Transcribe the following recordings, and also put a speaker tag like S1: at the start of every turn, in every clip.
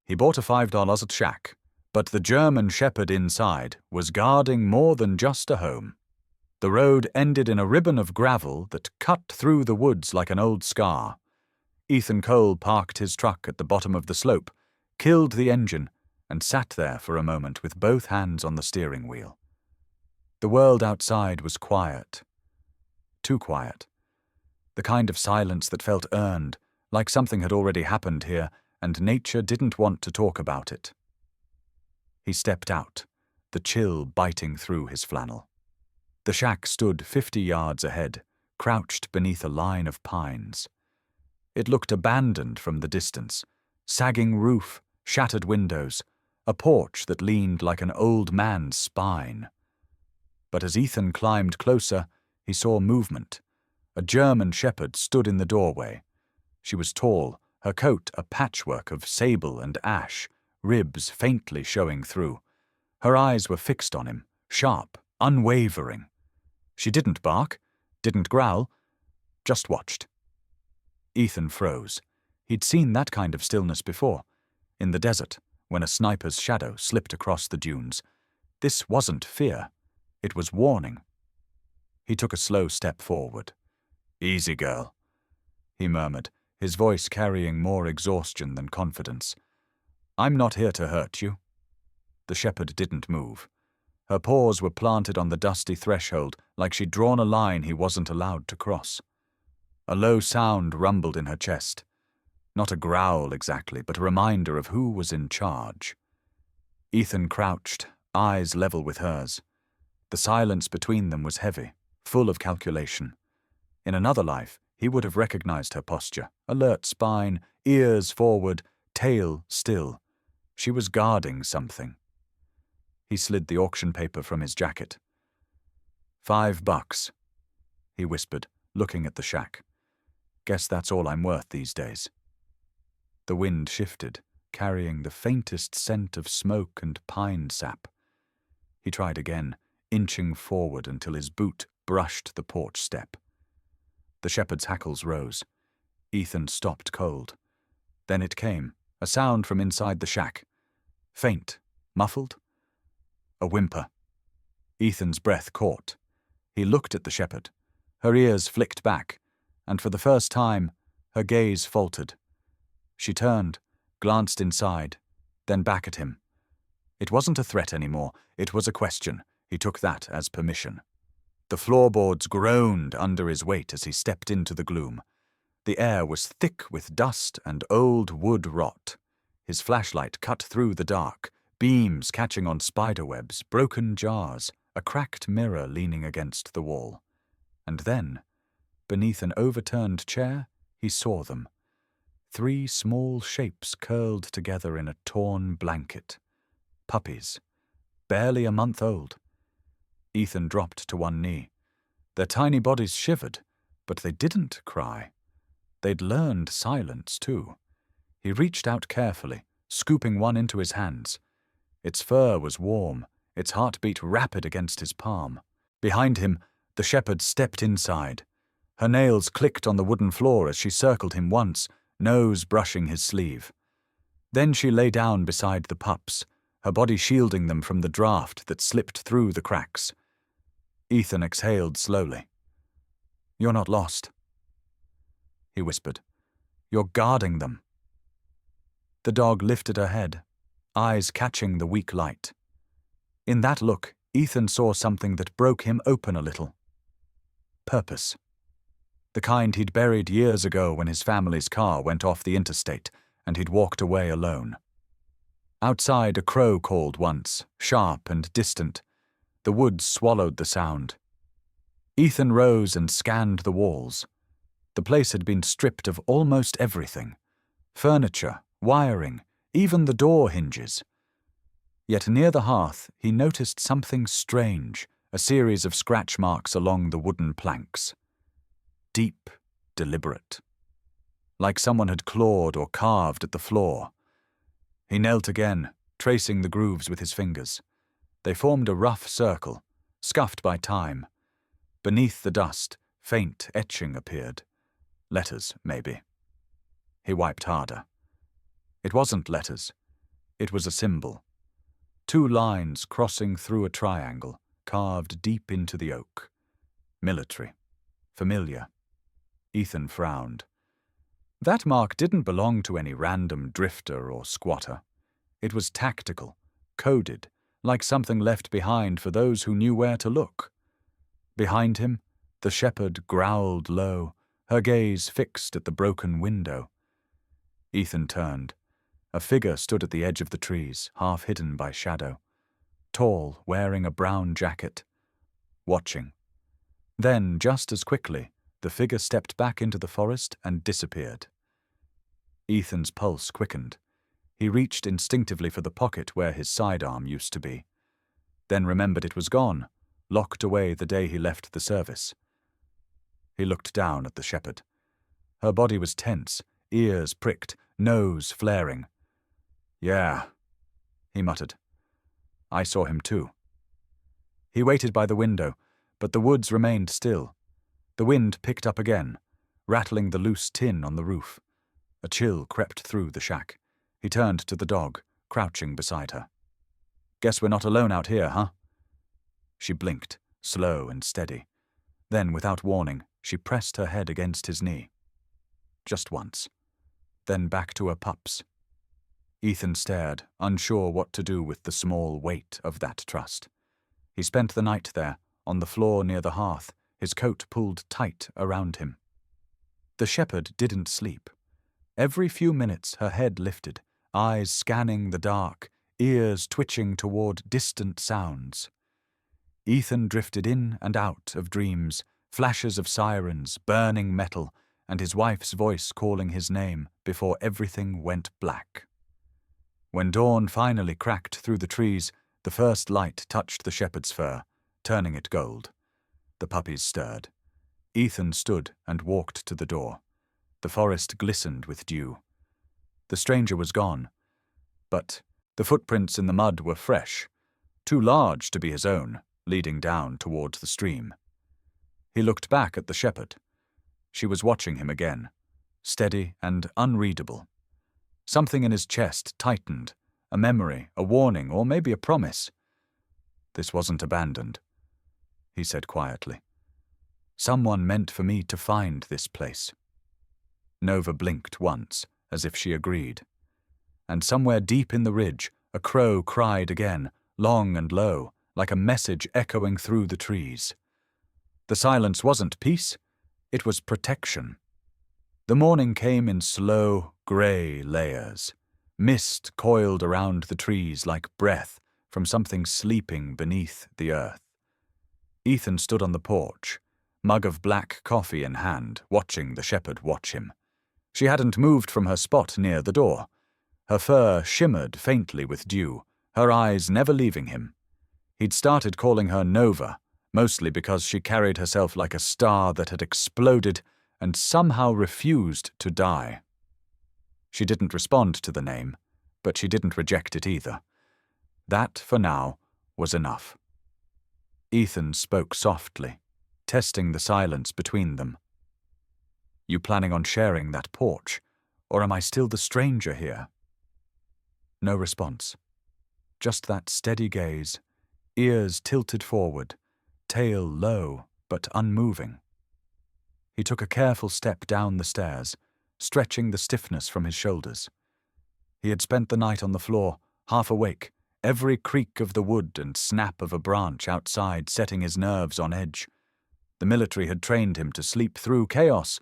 S1: He bought a $5 at Shack, but the German Shepherd inside was guarding more than just a home. The road ended in a ribbon of gravel that cut through the woods like an old scar. Ethan Cole parked his truck at the bottom of the slope, killed the engine, and sat there for a moment with both hands on the steering wheel. The world outside was quiet. Too quiet. The kind of silence that felt earned, like something had already happened here, and nature didn't want to talk about it. He stepped out, the chill biting through his flannel. The shack stood 50 yards ahead, crouched beneath a line of pines. It looked abandoned from the distance, sagging roof, shattered windows, a porch that leaned like an old man's spine. But as Ethan climbed closer, he saw movement. A German shepherd stood in the doorway. She was tall, her coat a patchwork of sable and ash, ribs faintly showing through. Her eyes were fixed on him, sharp, unwavering. She didn't bark, didn't growl, just watched. Ethan froze. He'd seen that kind of stillness before, in the desert, when a sniper's shadow slipped across the dunes. This wasn't fear. It was warning. He took a slow step forward. "Easy, girl," he murmured, his voice carrying more exhaustion than confidence. "I'm not here to hurt you." The shepherd didn't move. Her paws were planted on the dusty threshold like she'd drawn a line he wasn't allowed to cross. A low sound rumbled in her chest. Not a growl exactly, but a reminder of who was in charge. Ethan crouched, eyes level with hers. The silence between them was heavy, full of calculation. In another life, he would have recognized her posture, alert spine, ears forward, tail still. She was guarding something. He slid the auction paper from his jacket. $5, he whispered, looking at the shack. "Guess that's all I'm worth these days." The wind shifted, carrying the faintest scent of smoke and pine sap. He tried again, inching forward until his boot brushed the porch step. The shepherd's hackles rose. Ethan stopped cold. Then it came, a sound from inside the shack. Faint, muffled. A whimper. Ethan's breath caught. He looked at the shepherd. Her ears flicked back, and for the first time, her gaze faltered. She turned, glanced inside, then back at him. It wasn't a threat anymore, it was a question. He took that as permission. The floorboards groaned under his weight as he stepped into the gloom. The air was thick with dust and old wood rot. His flashlight cut through the dark, beams catching on spiderwebs, broken jars, a cracked mirror leaning against the wall. And then, beneath an overturned chair, he saw them. 3 small shapes curled together in a torn blanket. Puppies, barely a month old. Ethan dropped to one knee. Their tiny bodies shivered, but they didn't cry. They'd learned silence, too. He reached out carefully, scooping one into his hands. Its fur was warm, its heartbeat rapid against his palm. Behind him, the shepherd stepped inside. Her nails clicked on the wooden floor as she circled him once, nose brushing his sleeve. Then she lay down beside the pups, her body shielding them from the draft that slipped through the cracks. Ethan exhaled slowly. "You're not lost," he whispered. "You're guarding them." The dog lifted her head, eyes catching the weak light. In that look, Ethan saw something that broke him open a little. Purpose. The kind he'd buried years ago when his family's car went off the interstate and he'd walked away alone. Outside, a crow called once, sharp and distant. The woods swallowed the sound. Ethan rose and scanned the walls. The place had been stripped of almost everything. Furniture, wiring, even the door hinges. Yet near the hearth, he noticed something strange, a series of scratch marks along the wooden planks. Deep, deliberate. Like someone had clawed or carved at the floor. He knelt again, tracing the grooves with his fingers. They formed a rough circle, scuffed by time. Beneath the dust, faint etching appeared. Letters, maybe. He wiped harder. It wasn't letters. It was a symbol. Two lines crossing through a triangle, carved deep into the oak. Military. Familiar. Ethan frowned. That mark didn't belong to any random drifter or squatter. It was tactical, coded, like something left behind for those who knew where to look. Behind him, the shepherd growled low, her gaze fixed at the broken window. Ethan turned. A figure stood at the edge of the trees, half hidden by shadow. Tall, wearing a brown jacket. Watching. Then, just as quickly, the figure stepped back into the forest and disappeared. Ethan's pulse quickened. He reached instinctively for the pocket where his sidearm used to be. Then remembered it was gone, locked away the day he left the service. He looked down at the shepherd. Her body was tense, ears pricked, nose flaring. "Yeah," he muttered. "I saw him too." He waited by the window, but the woods remained still. The wind picked up again, rattling the loose tin on the roof. A chill crept through the shack. He turned to the dog, crouching beside her. "Guess we're not alone out here, huh?" She blinked, slow and steady. Then, without warning, she pressed her head against his knee. Just once. Then back to her pups. Ethan stared, unsure what to do with the small weight of that trust. He spent the night there, on the floor near the hearth, his coat pulled tight around him. The shepherd didn't sleep. Every few minutes her head lifted, eyes scanning the dark, ears twitching toward distant sounds. Ethan drifted in and out of dreams, flashes of sirens, burning metal, and his wife's voice calling his name before everything went black. When dawn finally cracked through the trees, the first light touched the shepherd's fur, turning it gold. The puppies stirred. Ethan stood and walked to the door. The forest glistened with dew. The stranger was gone, but the footprints in the mud were fresh, too large to be his own, leading down towards the stream. He looked back at the shepherd. She was watching him again, steady and unreadable. Something in his chest tightened, a memory, a warning, or maybe a promise. "This wasn't abandoned," he said quietly. "Someone meant for me to find this place." Nova blinked once, as if she agreed. And somewhere deep in the ridge, a crow cried again, long and low, like a message echoing through the trees. The silence wasn't peace, it was protection. The morning came in slow, grey layers. Mist coiled around the trees like breath from something sleeping beneath the earth. Ethan stood on the porch, mug of black coffee in hand, watching the shepherd watch him. She hadn't moved from her spot near the door. Her fur shimmered faintly with dew, her eyes never leaving him. He'd started calling her Nova, mostly because she carried herself like a star that had exploded and somehow refused to die. She didn't respond to the name, but she didn't reject it either. That, for now, was enough. Ethan spoke softly, testing the silence between them. "You planning on sharing that porch, or am I still the stranger here?" No response. Just that steady gaze, ears tilted forward, tail low but unmoving. He took a careful step down the stairs, stretching the stiffness from his shoulders. He had spent the night on the floor, half awake, every creak of the wood and snap of a branch outside setting his nerves on edge. The military had trained him to sleep through chaos,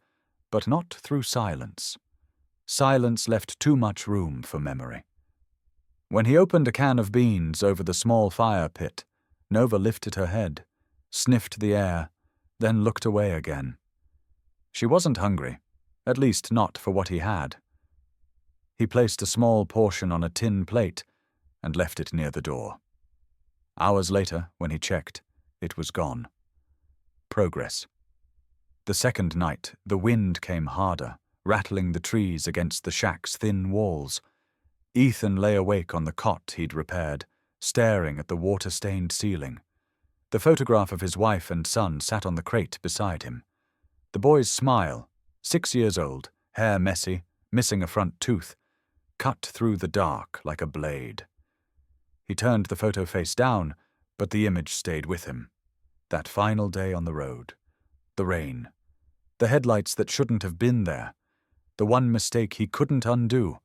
S1: but not through silence. Silence left too much room for memory. When he opened a can of beans over the small fire pit, Nova lifted her head, sniffed the air, then looked away again. She wasn't hungry, at least not for what he had. He placed a small portion on a tin plate and left it near the door. Hours later, when he checked, it was gone. Progress. The second night, the wind came harder, rattling the trees against the shack's thin walls. Ethan lay awake on the cot he'd repaired, staring at the water-stained ceiling. The photograph of his wife and son sat on the crate beside him. The boy's smile, 6 years old, hair messy, missing a front tooth. cut through the dark like a blade. He turned the photo face down, but the image stayed with him. That final day on the road. The rain. The headlights that shouldn't have been there. The one mistake he couldn't undo.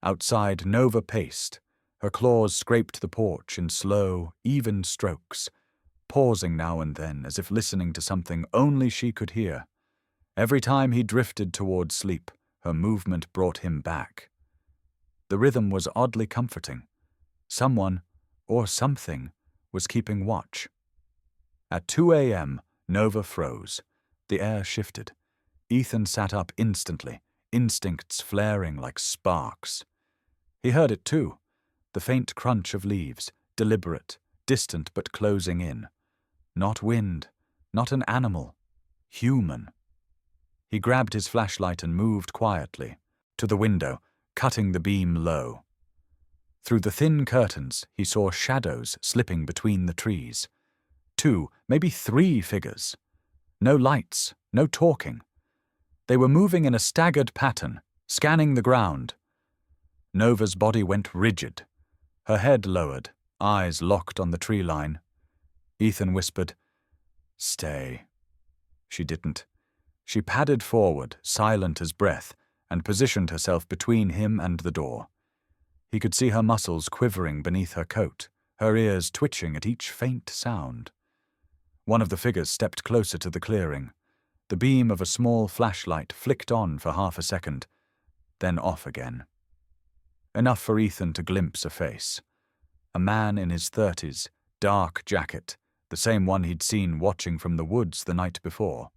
S1: Outside, Nova paced. Her claws scraped the porch in slow, even strokes, pausing now and then as if listening to something only she could hear. Every time he drifted toward sleep, her movement brought him back. The rhythm was oddly comforting. Someone, or something, was keeping watch. At 2 a.m., Nova froze. The air shifted. Ethan sat up instantly, instincts flaring like sparks. He heard it too, the faint crunch of leaves, deliberate, distant but closing in. Not wind, not an animal, human. He grabbed his flashlight and moved quietly to the window, cutting the beam low. Through the thin curtains, he saw shadows slipping between the trees. 2, maybe 3 figures. No lights, no talking. They were moving in a staggered pattern, scanning the ground. Nova's body went rigid. Her head lowered, eyes locked on the tree line. Ethan whispered, "Stay." She didn't. She padded forward, silent as breath, and positioned herself between him and the door. He could see her muscles quivering beneath her coat, her ears twitching at each faint sound. One of the figures stepped closer to the clearing. The beam of a small flashlight flicked on for half a second, then off again. Enough for Ethan to glimpse a face. A man in his 30s, dark jacket, the same one he'd seen watching from the woods the night before.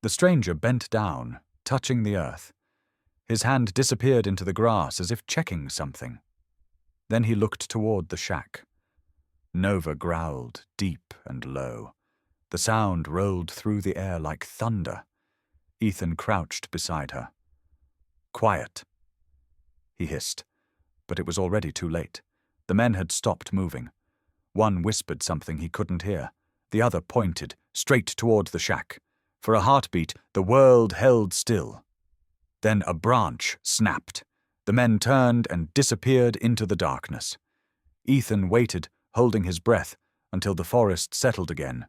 S1: The stranger bent down, touching the earth. His hand disappeared into the grass as if checking something. Then he looked toward the shack. Nova growled, deep and low. The sound rolled through the air like thunder. Ethan crouched beside her. "Quiet," he hissed, but it was already too late. The men had stopped moving. One whispered something he couldn't hear. The other pointed, straight toward the shack. For a heartbeat, the world held still. Then a branch snapped. The men turned and disappeared into the darkness. Ethan waited, holding his breath, until the forest settled again.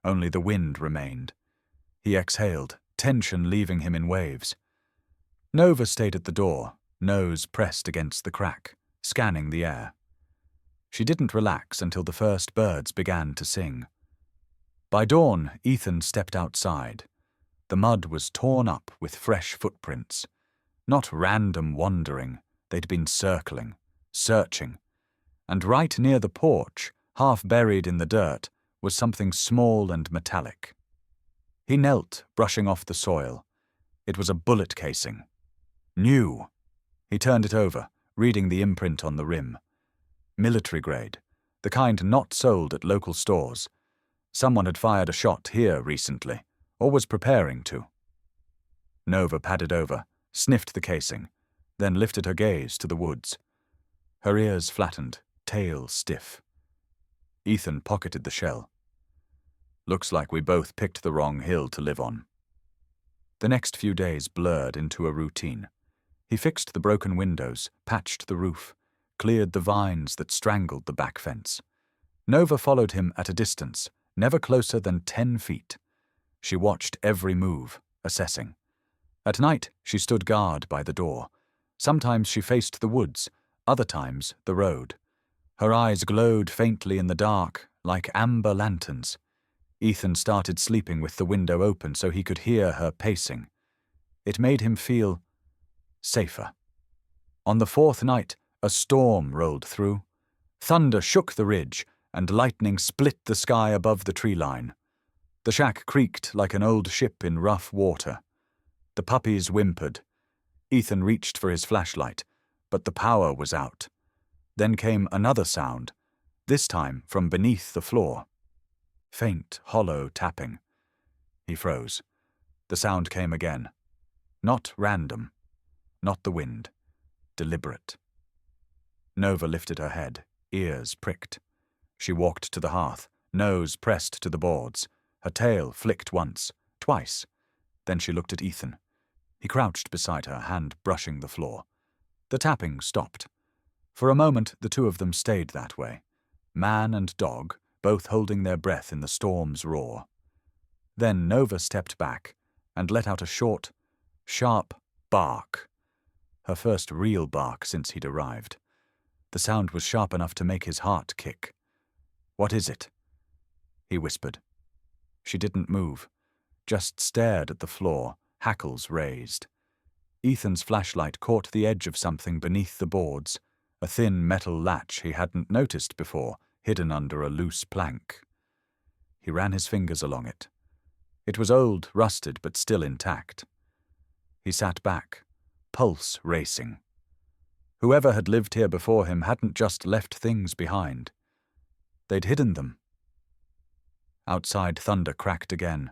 S1: Only the wind remained. He exhaled, tension leaving him in waves. Nova stayed at the door, nose pressed against the crack, scanning the air. She didn't relax until the first birds began to sing. By dawn, Ethan stepped outside. The mud was torn up with fresh footprints. Not random wandering, they'd been circling, searching. And right near the porch, half buried in the dirt, was something small and metallic. He knelt, brushing off the soil. It was a bullet casing. New. He turned it over, reading the imprint on the rim. Military grade, the kind not sold at local stores. Someone had fired a shot here recently, or was preparing to. Nova padded over, sniffed the casing, then lifted her gaze to the woods. Her ears flattened, tail stiff. Ethan pocketed the shell. "Looks like we both picked the wrong hill to live on." The next few days blurred into a routine. He fixed the broken windows, patched the roof, cleared the vines that strangled the back fence. Nova followed him at a distance, never closer than 10 feet. She watched every move, assessing. At night, she stood guard by the door. Sometimes she faced the woods, other times the road. Her eyes glowed faintly in the dark, like amber lanterns. Ethan started sleeping with the window open so he could hear her pacing. It made him feel safer. On the 4th night, a storm rolled through. Thunder shook the ridge, and lightning split the sky above the tree line. The shack creaked like an old ship in rough water. The puppies whimpered. Ethan reached for his flashlight, but the power was out. Then came another sound, this time from beneath the floor. Faint, hollow tapping. He froze. The sound came again. Not random. Not the wind. Deliberate. Nova lifted her head, ears pricked. She walked to the hearth, nose pressed to the boards. Her tail flicked once, twice. Then she looked at Ethan. He crouched beside her, hand brushing the floor. The tapping stopped. For a moment, the two of them stayed that way, man and dog, both holding their breath in the storm's roar. Then Nova stepped back and let out a short, sharp bark, her first real bark since he'd arrived. The sound was sharp enough to make his heart kick. "What is it?" he whispered. She didn't move, just stared at the floor, hackles raised. Ethan's flashlight caught the edge of something beneath the boards, a thin metal latch he hadn't noticed before, hidden under a loose plank. He ran his fingers along it. It was old, rusted, but still intact. He sat back, pulse racing. Whoever had lived here before him hadn't just left things behind. They'd hidden them. Outside, thunder cracked again.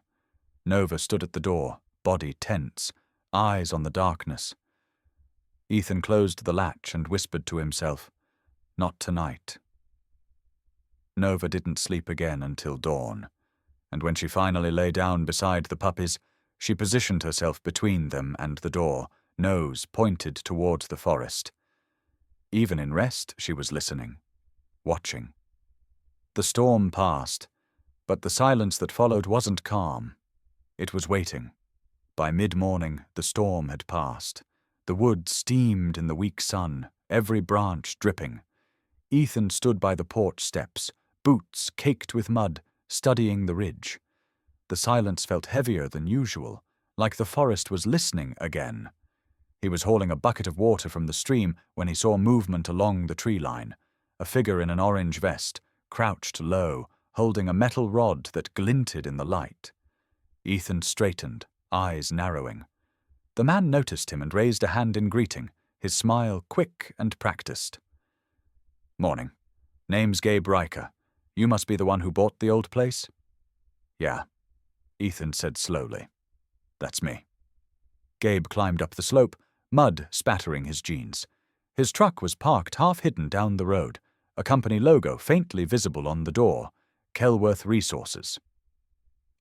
S1: Nova stood at the door, body tense, eyes on the darkness. Ethan closed the latch and whispered to himself, "Not tonight." Nova didn't sleep again until dawn, and when she finally lay down beside the puppies, she positioned herself between them and the door, nose pointed towards the forest. Even in rest, she was listening, watching. The storm passed, but the silence that followed wasn't calm. It was waiting. By mid-morning, the storm had passed. The wood steamed in the weak sun, every branch dripping. Ethan stood by the porch steps, boots caked with mud, studying the ridge. The silence felt heavier than usual, like the forest was listening again. He was hauling a bucket of water from the stream when he saw movement along the tree line. A figure in an orange vest, crouched low, holding a metal rod that glinted in the light. Ethan straightened, eyes narrowing. The man noticed him and raised a hand in greeting, his smile quick and practiced. "Morning. Name's Gabe Riker. You must be the one who bought the old place?" "Yeah," Ethan said slowly. "That's me." Gabe climbed up the slope, mud spattering his jeans. His truck was parked half-hidden down the road, a company logo faintly visible on the door, Kelworth Resources.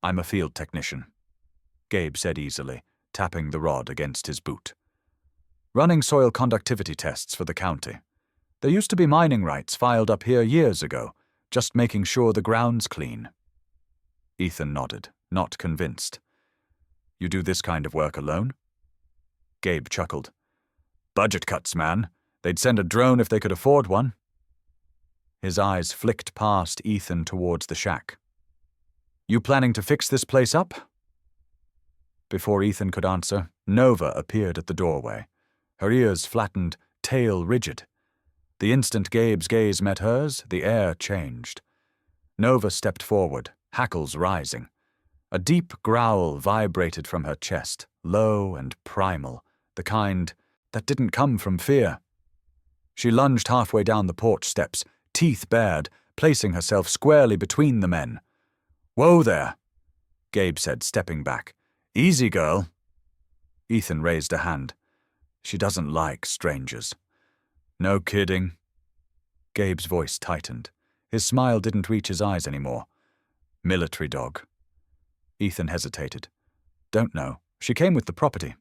S1: "I'm a field technician," Gabe said easily, tapping the rod against his boot. "Running soil conductivity tests for the county. There used to be mining rights filed up here years ago, just making sure the ground's clean." Ethan nodded, not convinced. "You do this kind of work alone?" Gabe chuckled. "Budget cuts, man. They'd send a drone if they could afford one." His eyes flicked past Ethan towards the shack. "You planning to fix this place up?" Before Ethan could answer, Nova appeared at the doorway, her ears flattened, tail rigid. The instant Gabe's gaze met hers, the air changed. Nova stepped forward, hackles rising. A deep growl vibrated from her chest, low and primal, the kind that didn't come from fear. She lunged halfway down the porch steps, teeth bared, placing herself squarely between the men. "Whoa there," Gabe said, stepping back. "Easy, girl." Ethan raised a hand. "She doesn't like strangers." "No kidding." Gabe's voice tightened. His smile didn't reach his eyes anymore. "Military dog." Ethan hesitated. "Don't know. She came with the property."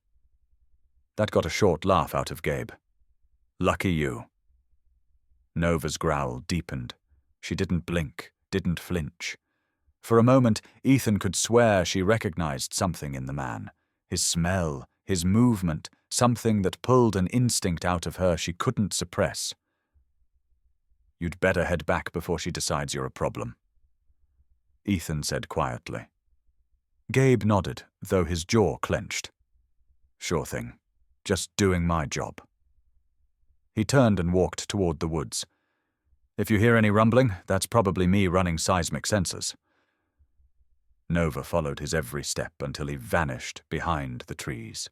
S1: That got a short laugh out of Gabe. "Lucky you." Nova's growl deepened. She didn't blink, didn't flinch. For a moment, Ethan could swear she recognized something in the man. His smell, his movement, something that pulled an instinct out of her she couldn't suppress. "You'd better head back before she decides you're a problem," Ethan said quietly. Gabe nodded, though his jaw clenched. "Sure thing. Just doing my job." He turned and walked toward the woods. "If you hear any rumbling, that's probably me running seismic sensors." Nova followed his every step until he vanished behind the trees.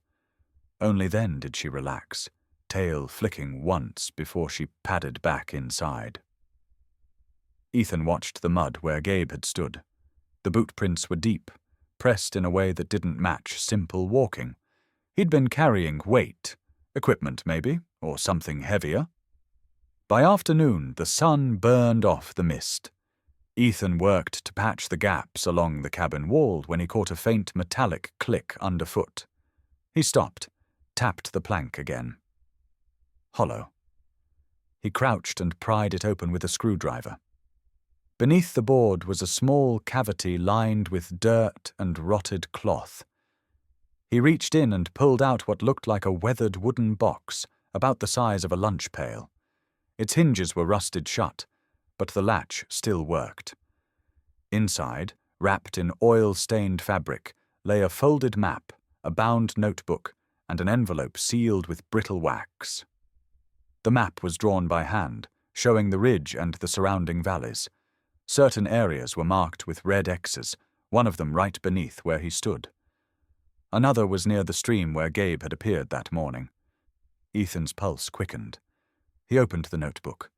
S1: Only then did she relax, tail flicking once before she padded back inside. Ethan watched the mud where Gabe had stood. The boot prints were deep, pressed in a way that didn't match simple walking. He'd been carrying weight, equipment maybe, or something heavier. By afternoon, the sun burned off the mist. Ethan worked to patch the gaps along the cabin wall when he caught a faint metallic click underfoot. He stopped, tapped the plank again. hollow. He crouched and pried it open with a screwdriver. Beneath the board was a small cavity lined with dirt and rotted cloth. He reached in and pulled out what looked like a weathered wooden box, about the size of a lunch pail. Its hinges were rusted shut, but the latch still worked. Inside, wrapped in oil-stained fabric, lay a folded map, a bound notebook, and an envelope sealed with brittle wax. The map was drawn by hand, showing the ridge and the surrounding valleys. Certain areas were marked with red X's, one of them right beneath where he stood. Another was near the stream where Gabe had appeared that morning. Ethan's pulse quickened. He opened the notebook.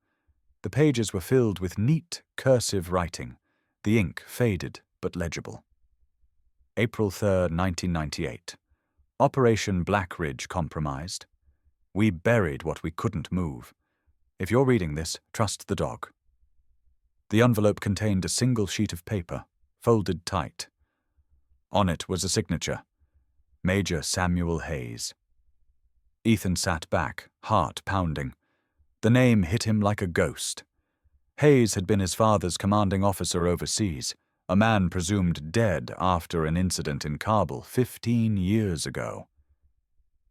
S1: The pages were filled with neat, cursive writing, the ink faded but legible. April 3, 1998. Operation Black Ridge compromised. We buried what we couldn't move. If you're reading this, trust the dog. The envelope contained a single sheet of paper, folded tight. On it was a signature, Major Samuel Hayes. Ethan sat back, heart pounding. The name hit him like a ghost. Hayes had been his father's commanding officer overseas, a man presumed dead after an incident in Kabul 15 years ago.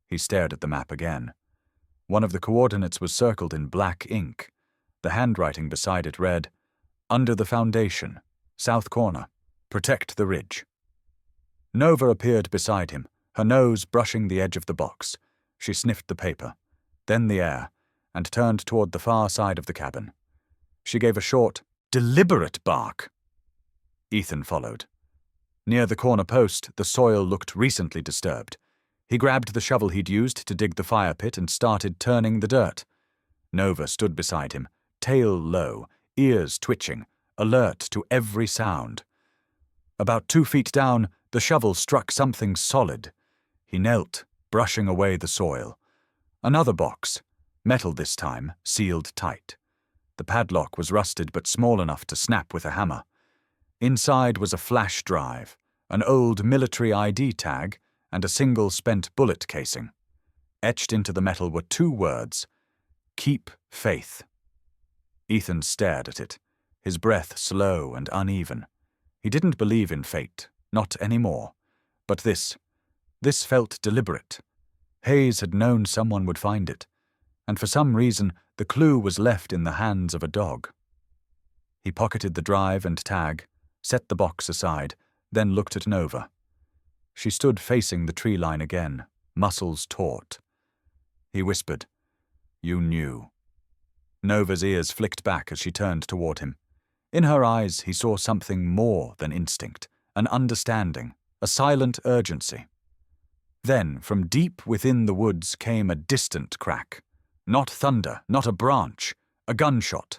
S1: He stared at the map again. One of the coordinates was circled in black ink. The handwriting beside it read, "Under the foundation, south corner, protect the ridge." Nova appeared beside him, her nose brushing the edge of the box. She sniffed the paper, then the air, and turned toward the far side of the cabin. She gave a short, deliberate bark. Ethan followed. Near the corner post, the soil looked recently disturbed. He grabbed the shovel he'd used to dig the fire pit and started turning the dirt. Nova stood beside him, tail low, ears twitching, alert to every sound. About 2 feet down, the shovel struck something solid. He knelt, brushing away the soil. Another box, metal this time, sealed tight. The padlock was rusted but small enough to snap with a hammer. Inside was a flash drive, an old military ID tag, and a single spent bullet casing. Etched into the metal were 2 words, "Keep faith." Ethan stared at it, his breath slow and uneven. He didn't believe in fate, not anymore. But this felt deliberate. Hayes had known someone would find it, and for some reason the clue was left in the hands of a dog. He pocketed the drive and tag, set the box aside, then looked at Nova. She stood facing the tree line again, muscles taut. He whispered, "You knew." Nova's ears flicked back as she turned toward him. In her eyes he saw something more than instinct, an understanding, a silent urgency. Then, from deep within the woods came a distant crack. Not thunder, not a branch, a gunshot.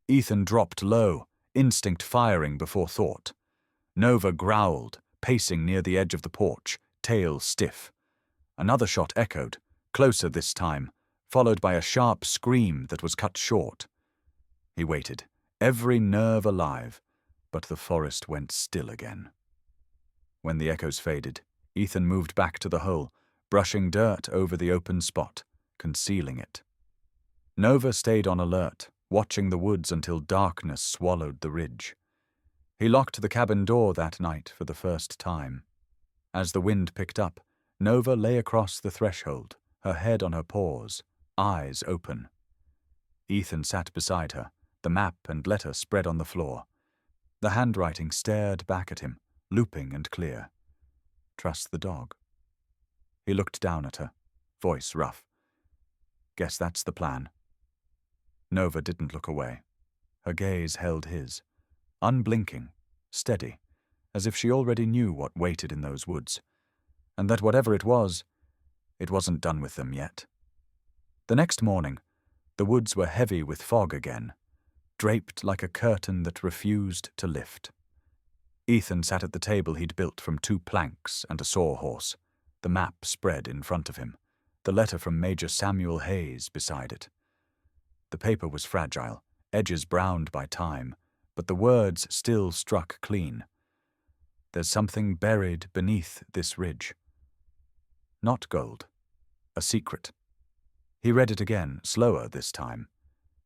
S1: Ethan dropped low, instinct firing before thought. Nova growled, pacing near the edge of the porch, tail stiff. Another shot echoed, closer this time, followed by a sharp scream that was cut short. He waited, every nerve alive, but the forest went still again. When the echoes faded, Ethan moved back to the hole, brushing dirt over the open spot, concealing it. Nova stayed on alert, watching the woods until darkness swallowed the ridge. He locked the cabin door that night for the first time. As the wind picked up, Nova lay across the threshold, her head on her paws, eyes open. Ethan sat beside her, the map and letter spread on the floor. The handwriting stared back at him, looping and clear. "Trust the dog." He looked down at her, voice rough. "Guess that's the plan." Nova didn't look away. Her gaze held his, unblinking, steady, as if she already knew what waited in those woods, and that whatever it wasn't done with them yet. The next morning, the woods were heavy with fog again, draped like a curtain that refused to lift. Ethan sat at the table he'd built from 2 planks and a sawhorse, the map spread in front of him, the letter from Major Samuel Hayes beside it. The paper was fragile, edges browned by time, but the words still struck clean. There's something buried beneath this ridge. Not gold, a secret. He read it again, slower this time.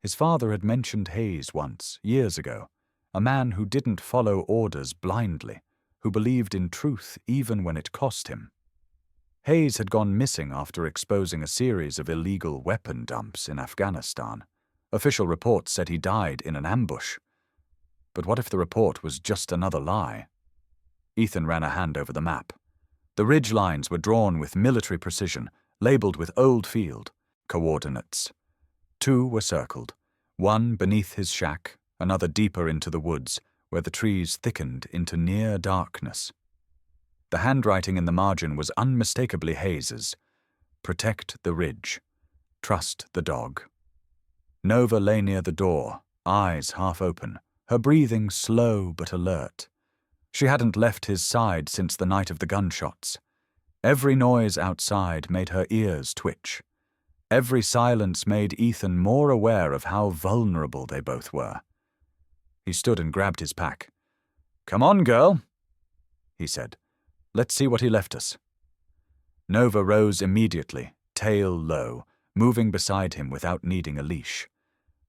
S1: His father had mentioned Hayes once, years ago, a man who didn't follow orders blindly, who believed in truth even when it cost him. Hayes had gone missing after exposing a series of illegal weapon dumps in Afghanistan. Official reports said he died in an ambush. But what if the report was just another lie? Ethan ran a hand over the map. The ridge lines were drawn with military precision, labeled with Old Field coordinates. 2 were circled, one beneath his shack, another deeper into the woods, where the trees thickened into near darkness. The handwriting in the margin was unmistakably Hayes's. Protect the ridge. Trust the dog. Nova lay near the door, eyes half open, her breathing slow but alert. She hadn't left his side since the night of the gunshots. Every noise outside made her ears twitch. Every silence made Ethan more aware of how vulnerable they both were. He stood and grabbed his pack. "Come on, girl," he said. "Let's see what he left us." Nova rose immediately, tail low, moving beside him without needing a leash.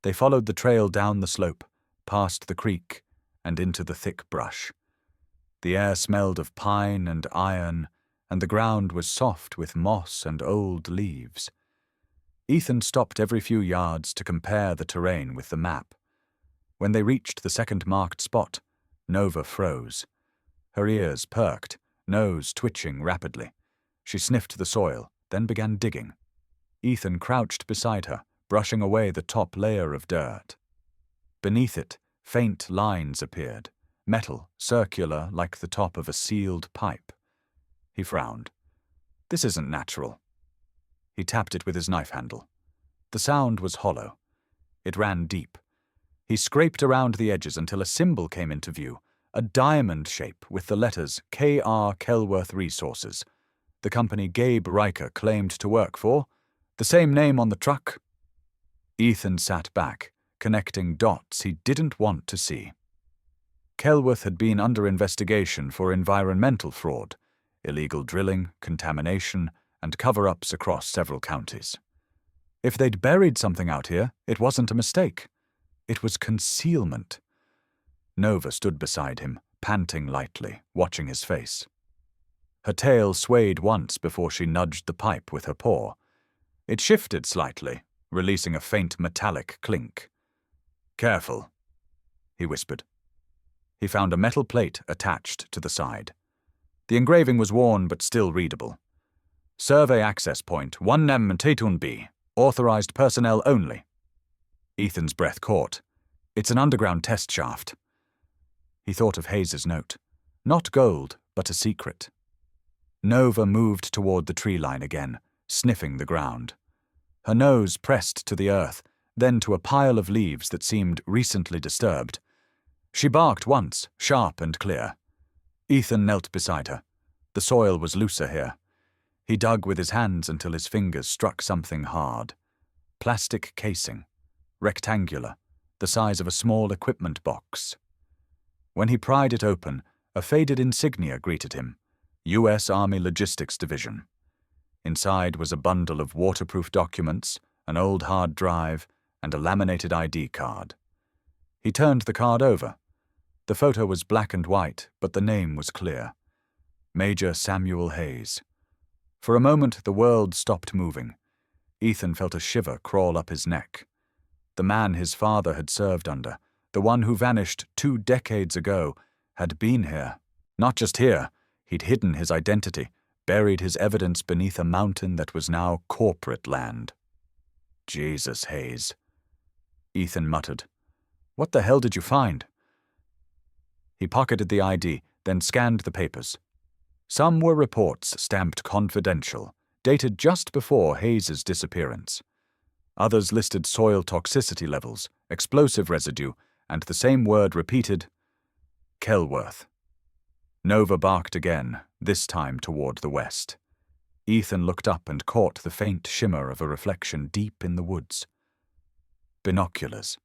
S1: They followed the trail down the slope, past the creek, and into the thick brush. The air smelled of pine and iron, and the ground was soft with moss and old leaves. Ethan stopped every few yards to compare the terrain with the map. When they reached the second marked spot, Nova froze. Her ears perked, nose twitching rapidly. She sniffed the soil, then began digging. Ethan crouched beside her, brushing away the top layer of dirt. Beneath it, faint lines appeared, metal, circular like the top of a sealed pipe. He frowned. "This isn't natural." He tapped it with his knife handle. The sound was hollow. It ran deep. He scraped around the edges until a symbol came into view, a diamond shape with the letters K.R. Kelworth Resources, the company Gabe Riker claimed to work for, the same name on the truck. Ethan sat back, connecting dots he didn't want to see. Kelworth had been under investigation for environmental fraud, illegal drilling, contamination, and cover-ups across several counties. If they'd buried something out here, it wasn't a mistake. It was concealment. Nova stood beside him, panting lightly, watching his face. Her tail swayed once before she nudged the pipe with her paw. It shifted slightly, releasing a faint metallic clink. "Careful," he whispered. He found a metal plate attached to the side. The engraving was worn but still readable. "Survey access point 1Nem Tatun B. Authorized personnel only." Ethan's breath caught. "It's an underground test shaft." He thought of Hayes's note. Not gold, but a secret. Nova moved toward the tree line again, sniffing the ground. Her nose pressed to the earth, then to a pile of leaves that seemed recently disturbed. She barked once, sharp and clear. Ethan knelt beside her. The soil was looser here. He dug with his hands until his fingers struck something hard. Plastic casing. Rectangular, the size of a small equipment box. When he pried it open, a faded insignia greeted him. U.S. Army Logistics Division. Inside was a bundle of waterproof documents, an old hard drive, and a laminated ID card. He turned the card over. The photo was black and white, but the name was clear. Major Samuel Hayes. For a moment, the world stopped moving. Ethan felt a shiver crawl up his neck. The man his father had served under, the one who vanished 2 decades ago, had been here. Not just here. He'd hidden his identity, buried his evidence beneath a mountain that was now corporate land. "Jesus, Hayes," Ethan muttered. "What the hell did you find?" He pocketed the ID, then scanned the papers. Some were reports stamped confidential, dated just before Hayes's disappearance. Others listed soil toxicity levels, explosive residue, and the same word repeated, Kelworth. Nova barked again, this time toward the west. Ethan looked up and caught the faint shimmer of a reflection deep in the woods. Binoculars.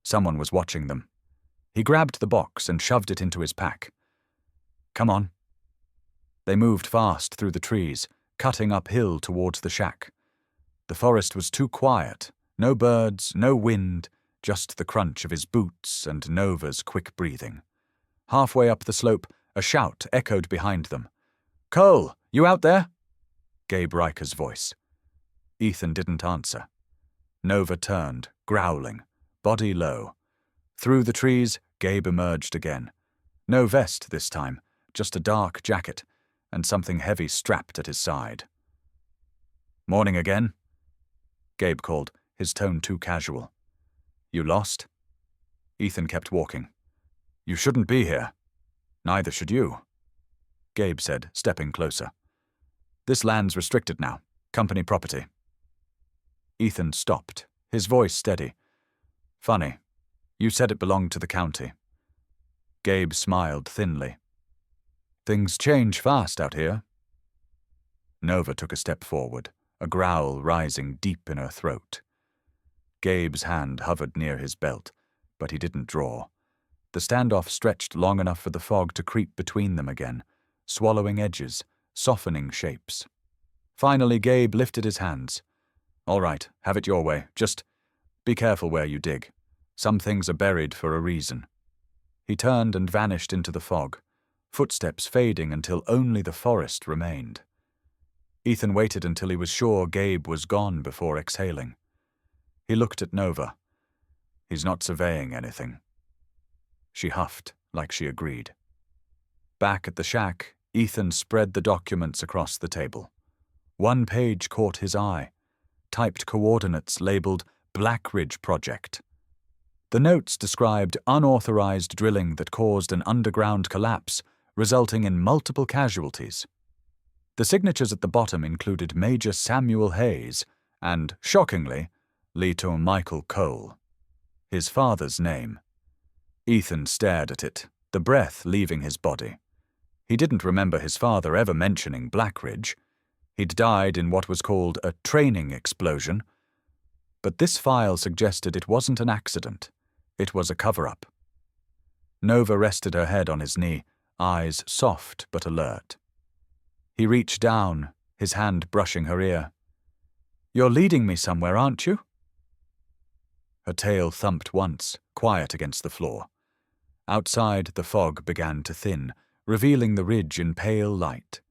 S1: Someone was watching them. He grabbed the box and shoved it into his pack. "Come on." They moved fast through the trees, cutting uphill towards the shack. The forest was too quiet. No birds, no wind, just the crunch of his boots and Nova's quick breathing. Halfway up the slope, a shout echoed behind them. "Cole, you out there?" Gabe Riker's voice. Ethan didn't answer. Nova turned, growling, body low. Through the trees, Gabe emerged again. No vest this time, just a dark jacket, and something heavy strapped at his side. "Morning again," Gabe called, his tone too casual. "You lost?" Ethan kept walking. "You shouldn't be here. Neither should you," Gabe said, stepping closer. "This land's restricted now. Company property." Ethan stopped, his voice steady. "Funny. You said it belonged to the county." Gabe smiled thinly. "Things change fast out here." Nova took a step forward, a growl rising deep in her throat. Gabe's hand hovered near his belt, but he didn't draw. The standoff stretched long enough for the fog to creep between them again, swallowing edges, softening shapes. Finally, Gabe lifted his hands. "All right, have it your way. Just be careful where you dig. Some things are buried for a reason." He turned and vanished into the fog, footsteps fading until only the forest remained. Ethan waited until he was sure Gabe was gone before exhaling. He looked at Nova. "He's not surveying anything." She huffed, like she agreed. Back at the shack, Ethan spread the documents across the table. One page caught his eye, typed coordinates labeled Black Ridge Project. The notes described unauthorized drilling that caused an underground collapse, resulting in multiple casualties. The signatures at the bottom included Major Samuel Hayes and, shockingly, Lieutenant Michael Cole. His father's name. Ethan stared at it, the breath leaving his body. He didn't remember his father ever mentioning Black Ridge. He'd died in what was called a training explosion. But this file suggested it wasn't an accident. It was a cover-up. Nova rested her head on his knee, eyes soft but alert. He reached down, his hand brushing her ear. "You're leading me somewhere, aren't you?" Her tail thumped once, quiet against the floor. Outside, the fog began to thin, revealing the ridge in pale light.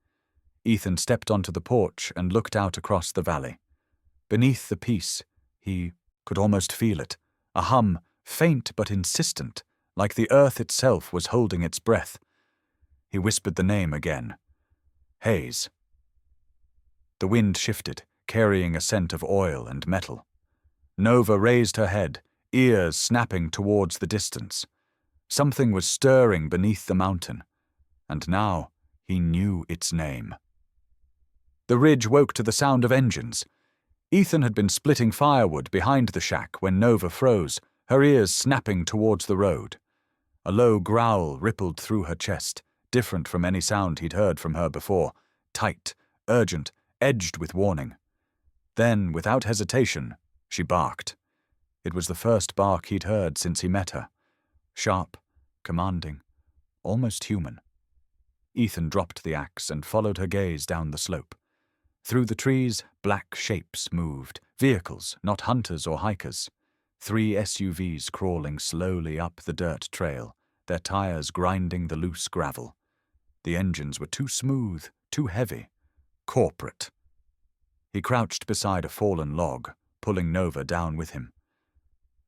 S1: Ethan stepped onto the porch and looked out across the valley. Beneath the peace, he could almost feel it, a hum, faint but insistent, like the earth itself was holding its breath. He whispered the name again. Hayes. The wind shifted, carrying a scent of oil and metal. Nova raised her head, ears snapping towards the distance. Something was stirring beneath the mountain, and now he knew its name. The ridge woke to the sound of engines. Ethan had been splitting firewood behind the shack when Nova froze, her ears snapping towards the road. A low growl rippled through her chest, different from any sound he'd heard from her before, tight, urgent, edged with warning. Then, without hesitation, she barked. It was the first bark he'd heard since he met her. Sharp, commanding, almost human. Ethan dropped the axe and followed her gaze down the slope. Through the trees, black shapes moved, vehicles, not hunters or hikers. 3 SUVs crawling slowly up the dirt trail, their tires grinding the loose gravel. The engines were too smooth, too heavy. Corporate. He crouched beside a fallen log, pulling Nova down with him.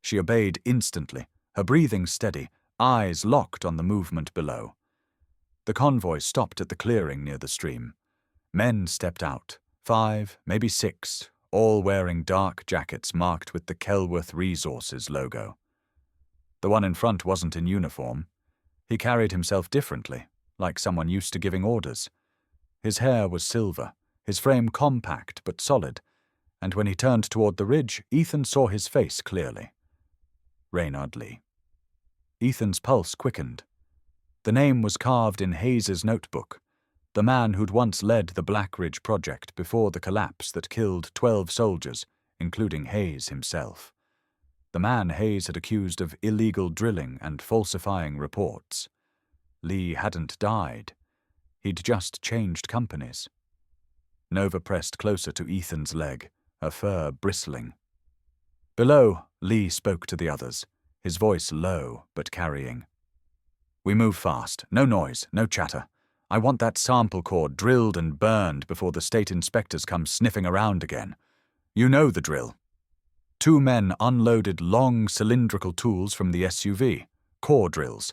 S1: She obeyed instantly, her breathing steady, eyes locked on the movement below. The convoy stopped at the clearing near the stream. Men stepped out, 5, maybe 6, all wearing dark jackets marked with the Kelworth Resources logo. The one in front wasn't in uniform. He carried himself differently, like someone used to giving orders. His hair was silver, his frame compact but solid, and when he turned toward the ridge, Ethan saw his face clearly. Reynard Lee. Ethan's pulse quickened. The name was carved in Hayes's notebook, the man who'd once led the Black Ridge Project before the collapse that killed 12 soldiers, including Hayes himself. The man Hayes had accused of illegal drilling and falsifying reports. Lee hadn't died. He'd just changed companies. Nova pressed closer to Ethan's leg, her fur bristling. Below, Lee spoke to the others, his voice low but carrying. "We move fast. No noise, no chatter. I want that sample cord drilled and burned before the state inspectors come sniffing around again. You know the drill." 2 men unloaded long cylindrical tools from the SUV, core drills.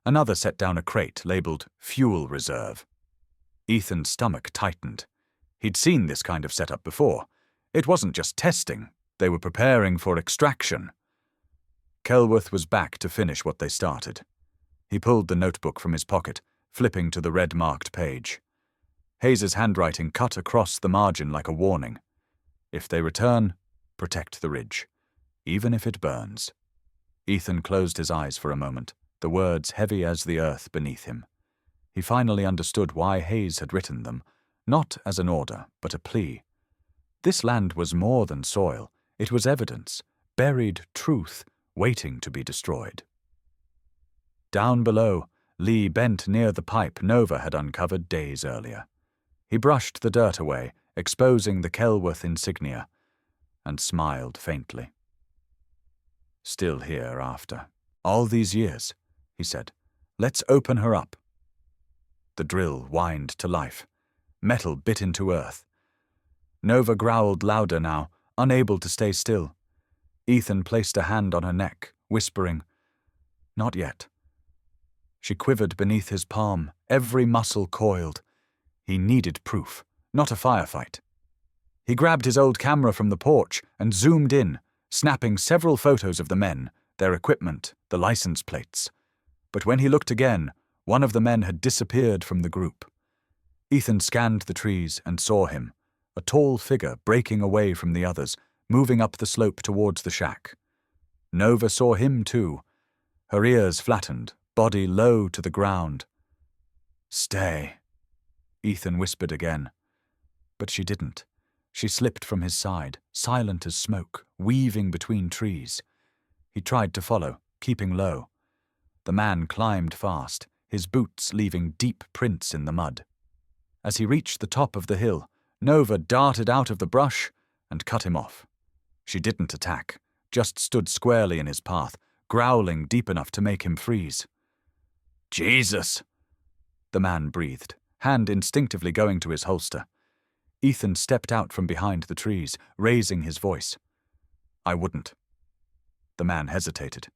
S1: Another set down a crate labeled Fuel Reserve. Ethan's stomach tightened. He'd seen this kind of setup before. It wasn't just testing. They were preparing for extraction. Kelworth was back to finish what they started. He pulled the notebook from his pocket, flipping to the red-marked page. Hayes's handwriting cut across the margin like a warning. "If they return, protect the ridge, even if it burns." Ethan closed his eyes for a moment, the words heavy as the earth beneath him. He finally understood why Hayes had written them, not as an order, but a plea. This land was more than soil. It was evidence, buried truth, waiting to be destroyed. Down below, Lee bent near the pipe Nova had uncovered days earlier. He brushed the dirt away, exposing the Kelworth insignia, and smiled faintly. "Still here after all these years," he said. "Let's open her up." The drill whined to life. Metal bit into earth. Nova growled louder now, unable to stay still. Ethan placed a hand on her neck, whispering, "Not yet." She quivered beneath his palm, every muscle coiled. He needed proof, not a firefight. He grabbed his old camera from the porch and zoomed in, snapping several photos of the men, their equipment, the license plates. But when he looked again, one of the men had disappeared from the group. Ethan scanned the trees and saw him, a tall figure breaking away from the others, moving up the slope towards the shack. Nova saw him too, her ears flattened, body low to the ground. "Stay," Ethan whispered again. But she didn't. She slipped from his side, silent as smoke, weaving between trees. He tried to follow, keeping low. The man climbed fast, his boots leaving deep prints in the mud. As he reached the top of the hill, Nova darted out of the brush and cut him off. She didn't attack, just stood squarely in his path, growling deep enough to make him freeze. "Jesus!" the man breathed, hand instinctively going to his holster. Ethan stepped out from behind the trees, raising his voice. "I wouldn't." The man hesitated.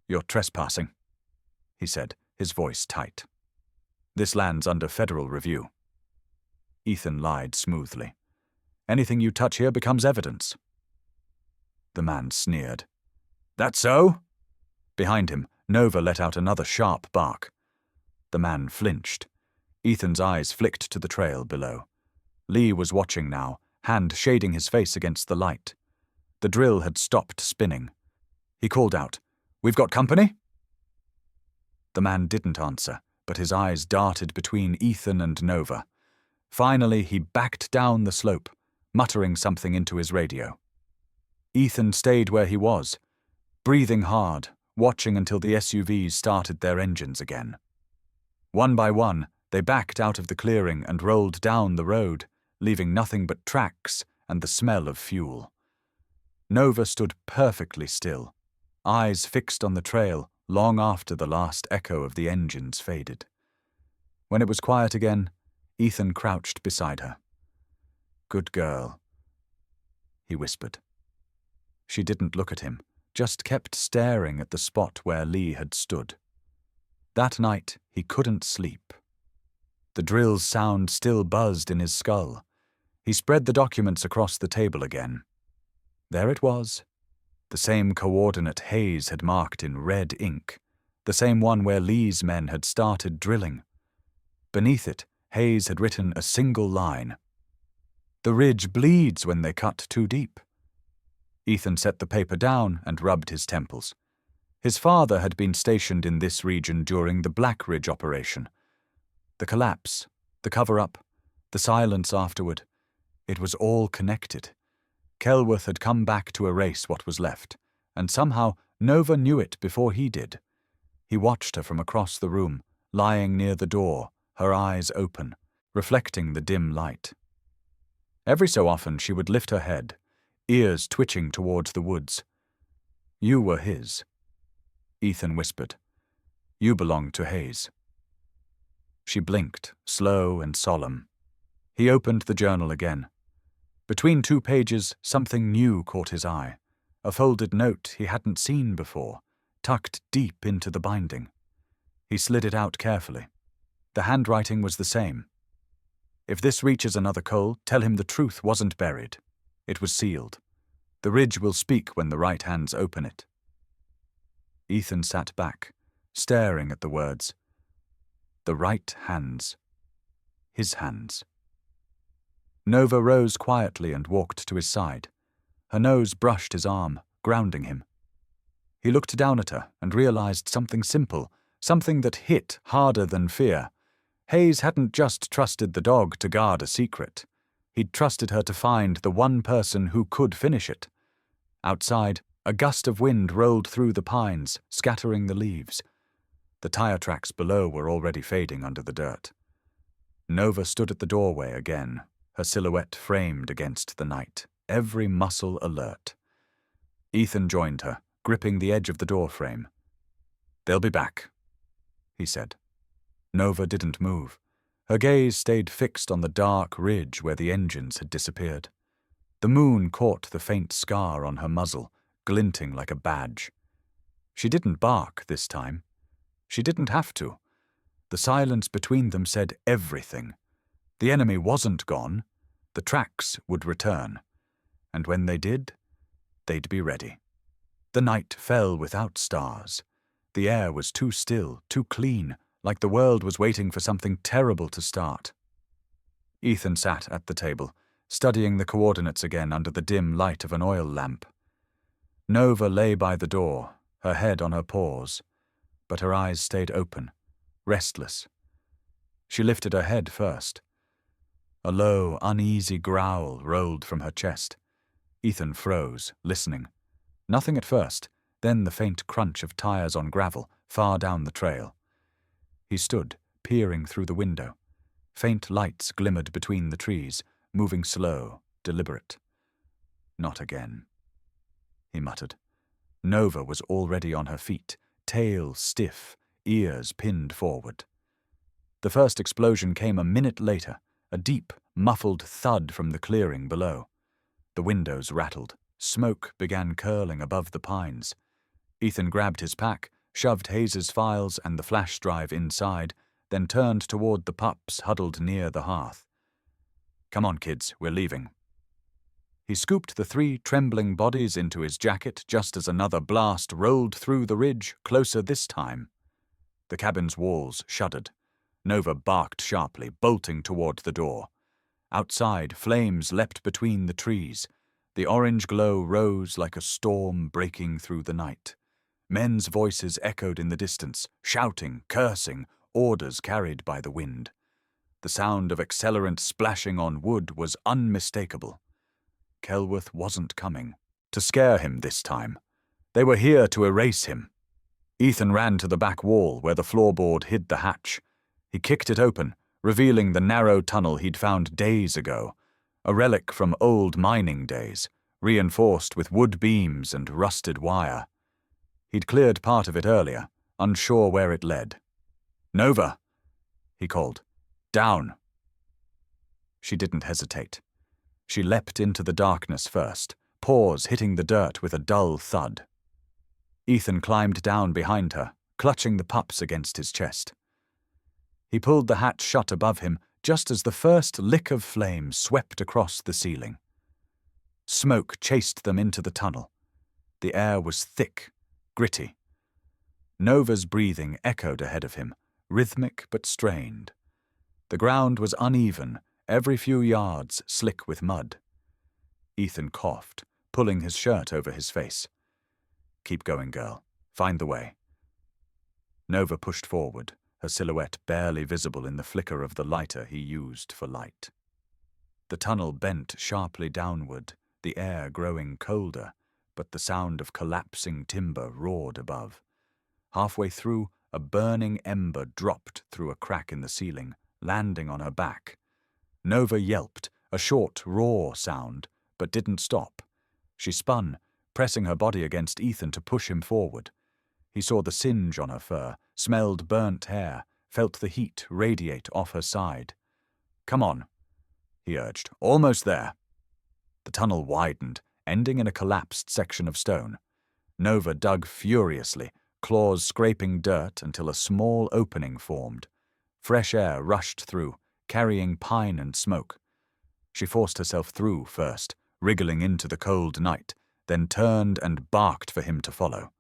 S1: "You're trespassing," he said, his voice tight. "This land's under federal review." Ethan lied smoothly. "Anything you touch here becomes evidence." The man sneered. "That so?" Behind him, Nova let out another sharp bark. The man flinched. Ethan's eyes flicked to the trail below. Lee was watching now, hand shading his face against the light. The drill had stopped spinning. He called out, "We've got company?" The man didn't answer, but his eyes darted between Ethan and Nova. Finally, he backed down the slope, muttering something into his radio. Ethan stayed where he was, breathing hard, watching until the SUVs started their engines again. One by one, they backed out of the clearing and rolled down the road, leaving nothing but tracks and the smell of fuel. Nova stood perfectly still, eyes fixed on the trail long after the last echo of the engines faded. When it was quiet again, Ethan crouched beside her. "Good girl," he whispered. She didn't look at him, just kept staring at the spot where Lee had stood. That night, he couldn't sleep. The drill's sound still buzzed in his skull. He spread the documents across the table again. There it was, the same coordinate Hayes had marked in red ink, the same one where Lee's men had started drilling. Beneath it, Hayes had written a single line. "The ridge bleeds when they cut too deep." Ethan set the paper down and rubbed his temples. His father had been stationed in this region during the Black Ridge operation. The collapse, the cover-up, the silence afterward, it was all connected. Kelworth had come back to erase what was left, and somehow Nova knew it before he did. He watched her from across the room, lying near the door, her eyes open, reflecting the dim light. Every so often she would lift her head, ears twitching towards the woods. "You were his," Ethan whispered. "You belonged to Hayes." She blinked, slow and solemn. He opened the journal again. Between 2 pages, something new caught his eye. A folded note he hadn't seen before, tucked deep into the binding. He slid it out carefully. The handwriting was the same. "If this reaches another Cole, tell him the truth wasn't buried. It was sealed. The ridge will speak when the right hands open it." Ethan sat back, staring at the words. The right hands. His hands. Nova rose quietly and walked to his side. Her nose brushed his arm, grounding him. He looked down at her and realized something simple, something that hit harder than fear. Hayes hadn't just trusted the dog to guard a secret. He'd trusted her to find the one person who could finish it. Outside, a gust of wind rolled through the pines, scattering the leaves. The tire tracks below were already fading under the dirt. Nova stood at the doorway again, her silhouette framed against the night, every muscle alert. Ethan joined her, gripping the edge of the doorframe. "They'll be back," he said. Nova didn't move. Her gaze stayed fixed on the dark ridge where the engines had disappeared. The moon caught the faint scar on her muzzle, glinting like a badge. She didn't bark this time. She didn't have to. The silence between them said everything. The enemy wasn't gone. The tracks would return. And when they did, they'd be ready. The night fell without stars. The air was too still, too clean, like the world was waiting for something terrible to start. Ethan sat at the table, studying the coordinates again under the dim light of an oil lamp. Nova lay by the door, her head on her paws, but her eyes stayed open, restless. She lifted her head first. A low, uneasy growl rolled from her chest. Ethan froze, listening. Nothing at first, then the faint crunch of tires on gravel far down the trail. He stood, peering through the window. Faint lights glimmered between the trees, moving slow, deliberate. "Not again," he muttered. Nova was already on her feet, tail stiff, ears pinned forward. The first explosion came a minute later, a deep, muffled thud from the clearing below. The windows rattled. Smoke began curling above the pines. Ethan grabbed his pack, shoved Hayes's files and the flash drive inside, then turned toward the pups huddled near the hearth. "Come on, kids, we're leaving." He scooped the 3 trembling bodies into his jacket just as another blast rolled through the ridge, closer this time. The cabin's walls shuddered. Nova barked sharply, bolting toward the door. Outside, flames leapt between the trees. The orange glow rose like a storm breaking through the night. Men's voices echoed in the distance, shouting, cursing, orders carried by the wind. The sound of accelerant splashing on wood was unmistakable. Kelworth wasn't coming. To scare him this time. They were here to erase him. Ethan ran to the back wall where the floorboard hid the hatch. He kicked it open, revealing the narrow tunnel he'd found days ago, a relic from old mining days, reinforced with wood beams and rusted wire. He'd cleared part of it earlier, unsure where it led. "Nova!" he called. "Down!" She didn't hesitate. She leapt into the darkness first, paws hitting the dirt with a dull thud. Ethan climbed down behind her, clutching the pups against his chest. He pulled the hatch shut above him just as the first lick of flame swept across the ceiling. Smoke chased them into the tunnel. The air was thick, gritty. Nova's breathing echoed ahead of him, rhythmic but strained. The ground was uneven, every few yards slick with mud. Ethan coughed, pulling his shirt over his face. "Keep going, girl. Find the way." Nova pushed forward, her silhouette barely visible in the flicker of the lighter he used for light. The tunnel bent sharply downward, the air growing colder, but the sound of collapsing timber roared above. Halfway through, a burning ember dropped through a crack in the ceiling, landing on her back. Nova yelped, a short, raw sound, but didn't stop. She spun, pressing her body against Ethan to push him forward. He saw the singe on her fur, smelled burnt hair, felt the heat radiate off her side. "Come on," he urged. "Almost there." The tunnel widened, ending in a collapsed section of stone. Nova dug furiously, claws scraping dirt until a small opening formed. Fresh air rushed through, carrying pine and smoke. She forced herself through first, wriggling into the cold night, then turned and barked for him to follow.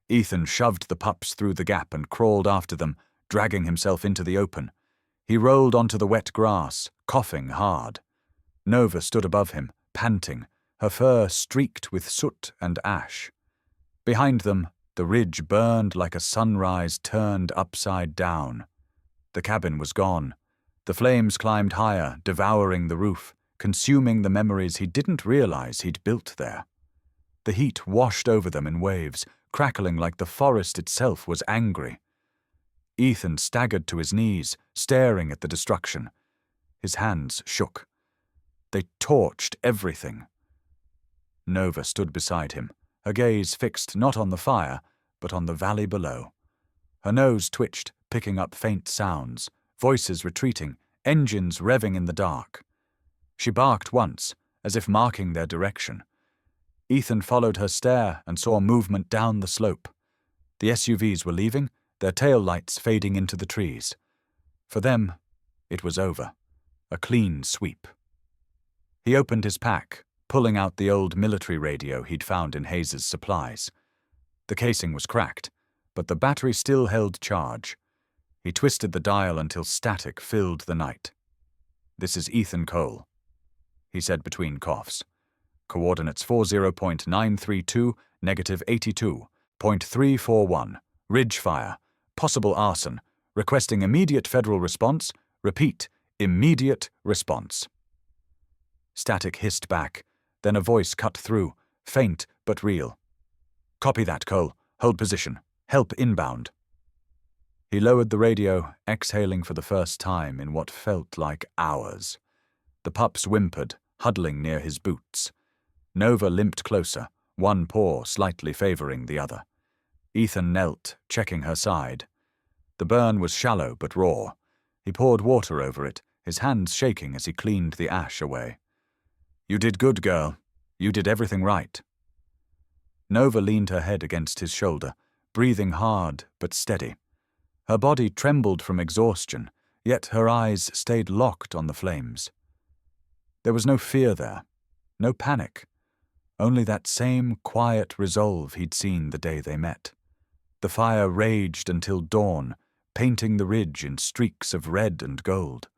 S1: Ethan shoved the pups through the gap and crawled after them, dragging himself into the open. He rolled onto the wet grass, coughing hard. Nova stood above him, panting, her fur streaked with soot and ash. Behind them, the ridge burned like a sunrise turned upside down. The cabin was gone. The flames climbed higher, devouring the roof, consuming the memories he didn't realize he'd built there. The heat washed over them in waves, crackling like the forest itself was angry. Ethan staggered to his knees, staring at the destruction. His hands shook. They torched everything. Nova stood beside him, her gaze fixed not on the fire, but on the valley below. Her nose twitched, picking up faint sounds, voices retreating, engines revving in the dark. She barked once, as if marking their direction. Ethan followed her stare and saw movement down the slope. The SUVs were leaving, their tail lights fading into the trees. For them, it was over. A clean sweep. He opened his pack, pulling out the old military radio he'd found in Hayes's supplies. The casing was cracked, but the battery still held charge. He twisted the dial until static filled the night. "This is Ethan Cole," he said between coughs. "Coordinates 40.932, -82.341. Ridge fire. Possible arson. Requesting immediate federal response. Repeat, immediate response." Static hissed back, then a voice cut through, faint but real. "Copy that, Cole. Hold position. Help inbound." He lowered the radio, exhaling for the first time in what felt like hours. The pups whimpered, huddling near his boots. Nova limped closer, one paw slightly favoring the other. Ethan knelt, checking her side. The burn was shallow but raw. He poured water over it, his hands shaking as he cleaned the ash away. "You did good, girl. You did everything right." Nova leaned her head against his shoulder, breathing hard but steady. Her body trembled from exhaustion, yet her eyes stayed locked on the flames. There was no fear there, no panic, only that same quiet resolve he'd seen the day they met. The fire raged until dawn, painting the ridge in streaks of red and gold.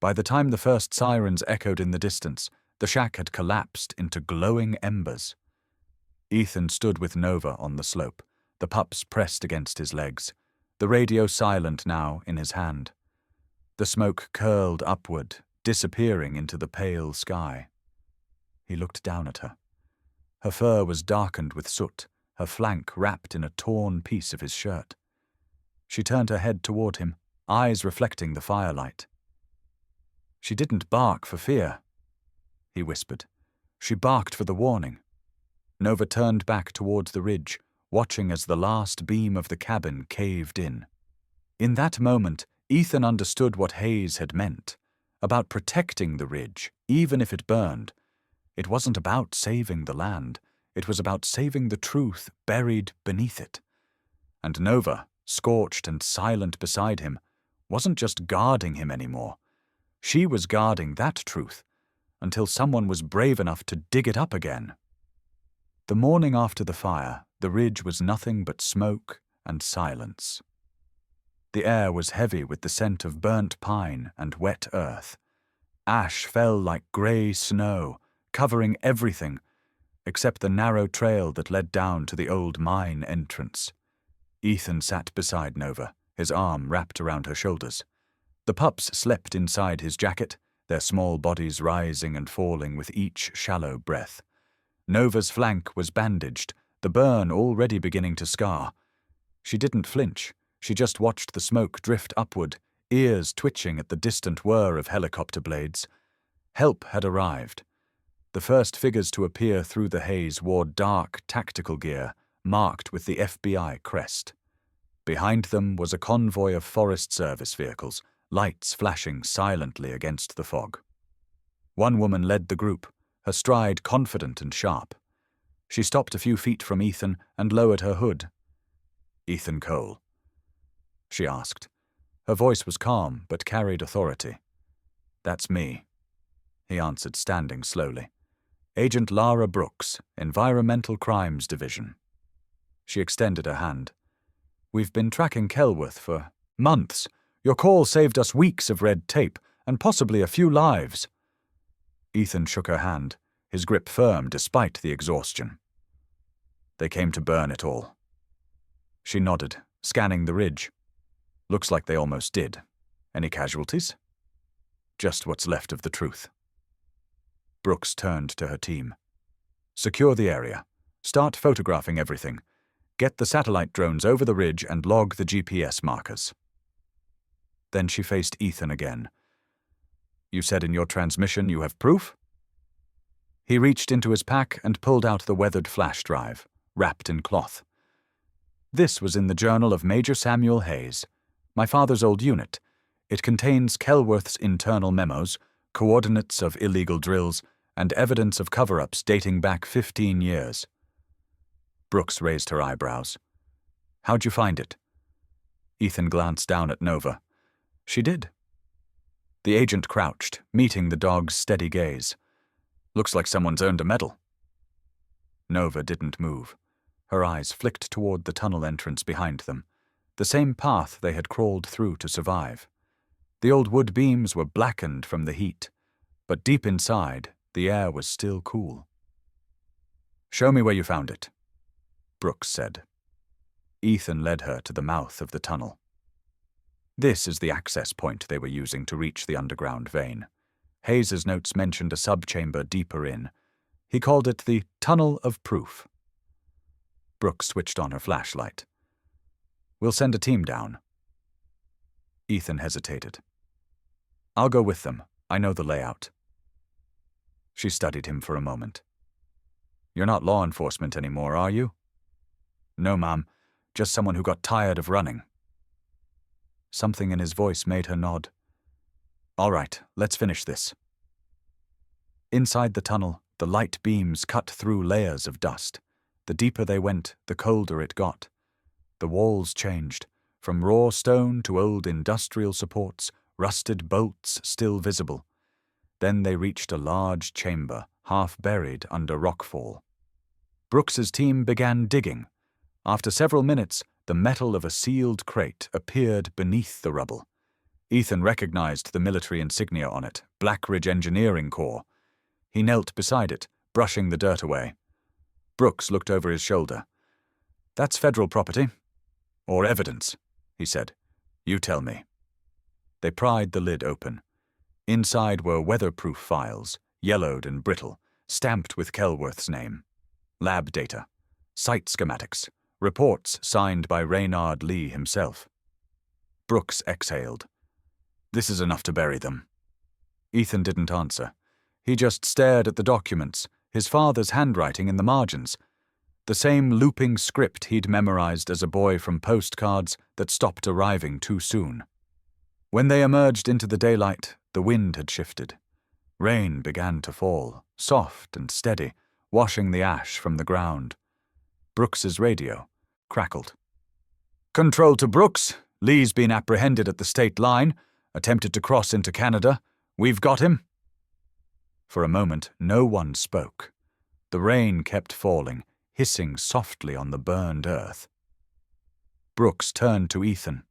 S1: By the time the first sirens echoed in the distance, the shack had collapsed into glowing embers. Ethan stood with Nova on the slope, the pups pressed against his legs, the radio silent now in his hand. The smoke curled upward, disappearing into the pale sky. He looked down at her. Her fur was darkened with soot, her flank wrapped in a torn piece of his shirt. She turned her head toward him, eyes reflecting the firelight. "She didn't bark for fear," he whispered. "She barked for the warning." Nova turned back towards the ridge, watching as the last beam of the cabin caved in. In that moment, Ethan understood what Hayes had meant, about protecting the ridge, even if it burned. It wasn't about saving the land, it was about saving the truth buried beneath it. And Nova, scorched and silent beside him, wasn't just guarding him anymore. She was guarding that truth, until someone was brave enough to dig it up again. The morning after the fire, the ridge was nothing but smoke and silence. The air was heavy with the scent of burnt pine and wet earth. Ash fell like grey snow, covering everything except the narrow trail that led down to the old mine entrance. Ethan sat beside Nova, his arm wrapped around her shoulders. The pups slept inside his jacket, their small bodies rising and falling with each shallow breath. Nova's flank was bandaged, the burn already beginning to scar. She didn't flinch. She just watched the smoke drift upward, ears twitching at the distant whir of helicopter blades. Help had arrived. The first figures to appear through the haze wore dark tactical gear marked with the FBI crest. Behind them was a convoy of Forest Service vehicles, lights flashing silently against the fog. One woman led the group, her stride confident and sharp. She stopped a few feet from Ethan and lowered her hood. "Ethan Cole?" she asked. Her voice was calm but carried authority. "That's me," he answered, standing slowly. "Agent Lara Brooks, Environmental Crimes Division." She extended her hand. "We've been tracking Kelworth for months. Your call saved us weeks of red tape and possibly a few lives." Ethan shook her hand, his grip firm despite the exhaustion. "They came to burn it all." She nodded, scanning the ridge. "Looks like they almost did. Any casualties?" "Just what's left of the truth." Brooks turned to her team. "Secure the area. Start photographing everything. Get the satellite drones over the ridge and log the GPS markers." Then she faced Ethan again. "You said in your transmission you have proof?" He reached into his pack and pulled out the weathered flash drive, wrapped in cloth. "This was in the journal of Major Samuel Hayes, my father's old unit. It contains Kelworth's internal memos, coordinates of illegal drills, and evidence of cover-ups dating back 15 years. Brooks raised her eyebrows. "How'd you find it?" Ethan glanced down at Nova. "She did." The agent crouched, meeting the dog's steady gaze. "Looks like someone's earned a medal." Nova didn't move. Her eyes flicked toward the tunnel entrance behind them, the same path they had crawled through to survive. The old wood beams were blackened from the heat, but deep inside, the air was still cool. "Show me where you found it," Brooks said. Ethan led her to the mouth of the tunnel. This is the access point they were using to reach the underground vein. Hayes's notes mentioned a subchamber deeper in. He called it the Tunnel of Proof. Brooks switched on her flashlight. "We'll send a team down." Ethan hesitated. "I'll go with them. I know the layout." She studied him for a moment. "You're not law enforcement anymore, are you?" "No, ma'am. Just someone who got tired of running." Something in his voice made her nod. "All right, let's finish this." Inside the tunnel, the light beams cut through layers of dust. The deeper they went, the colder it got. The walls changed, from raw stone to old industrial supports, rusted bolts still visible. Then they reached a large chamber, half buried under rockfall. Brooks's team began digging. After several minutes, the metal of a sealed crate appeared beneath the rubble. Ethan recognized the military insignia on it, Blackridge Engineering Corps. He knelt beside it, brushing the dirt away. Brooks looked over his shoulder. "That's federal property. Or evidence," he said. "You tell me." They pried the lid open. Inside were weatherproof files, yellowed and brittle, stamped with Kelworth's name. Lab data, site schematics, reports signed by Reynard Lee himself. Brooks exhaled. "This is enough to bury them." Ethan didn't answer. He just stared at the documents, his father's handwriting in the margins. The same looping script he'd memorized as a boy from postcards that stopped arriving too soon. When they emerged into the daylight, the wind had shifted. Rain began to fall, soft and steady, washing the ash from the ground. Brooks's radio crackled. "Control to Brooks. Lee's been apprehended at the state line, attempted to cross into Canada. We've got him." For a moment, no one spoke. The rain kept falling, hissing softly on the burned earth. Brooks turned to Ethan.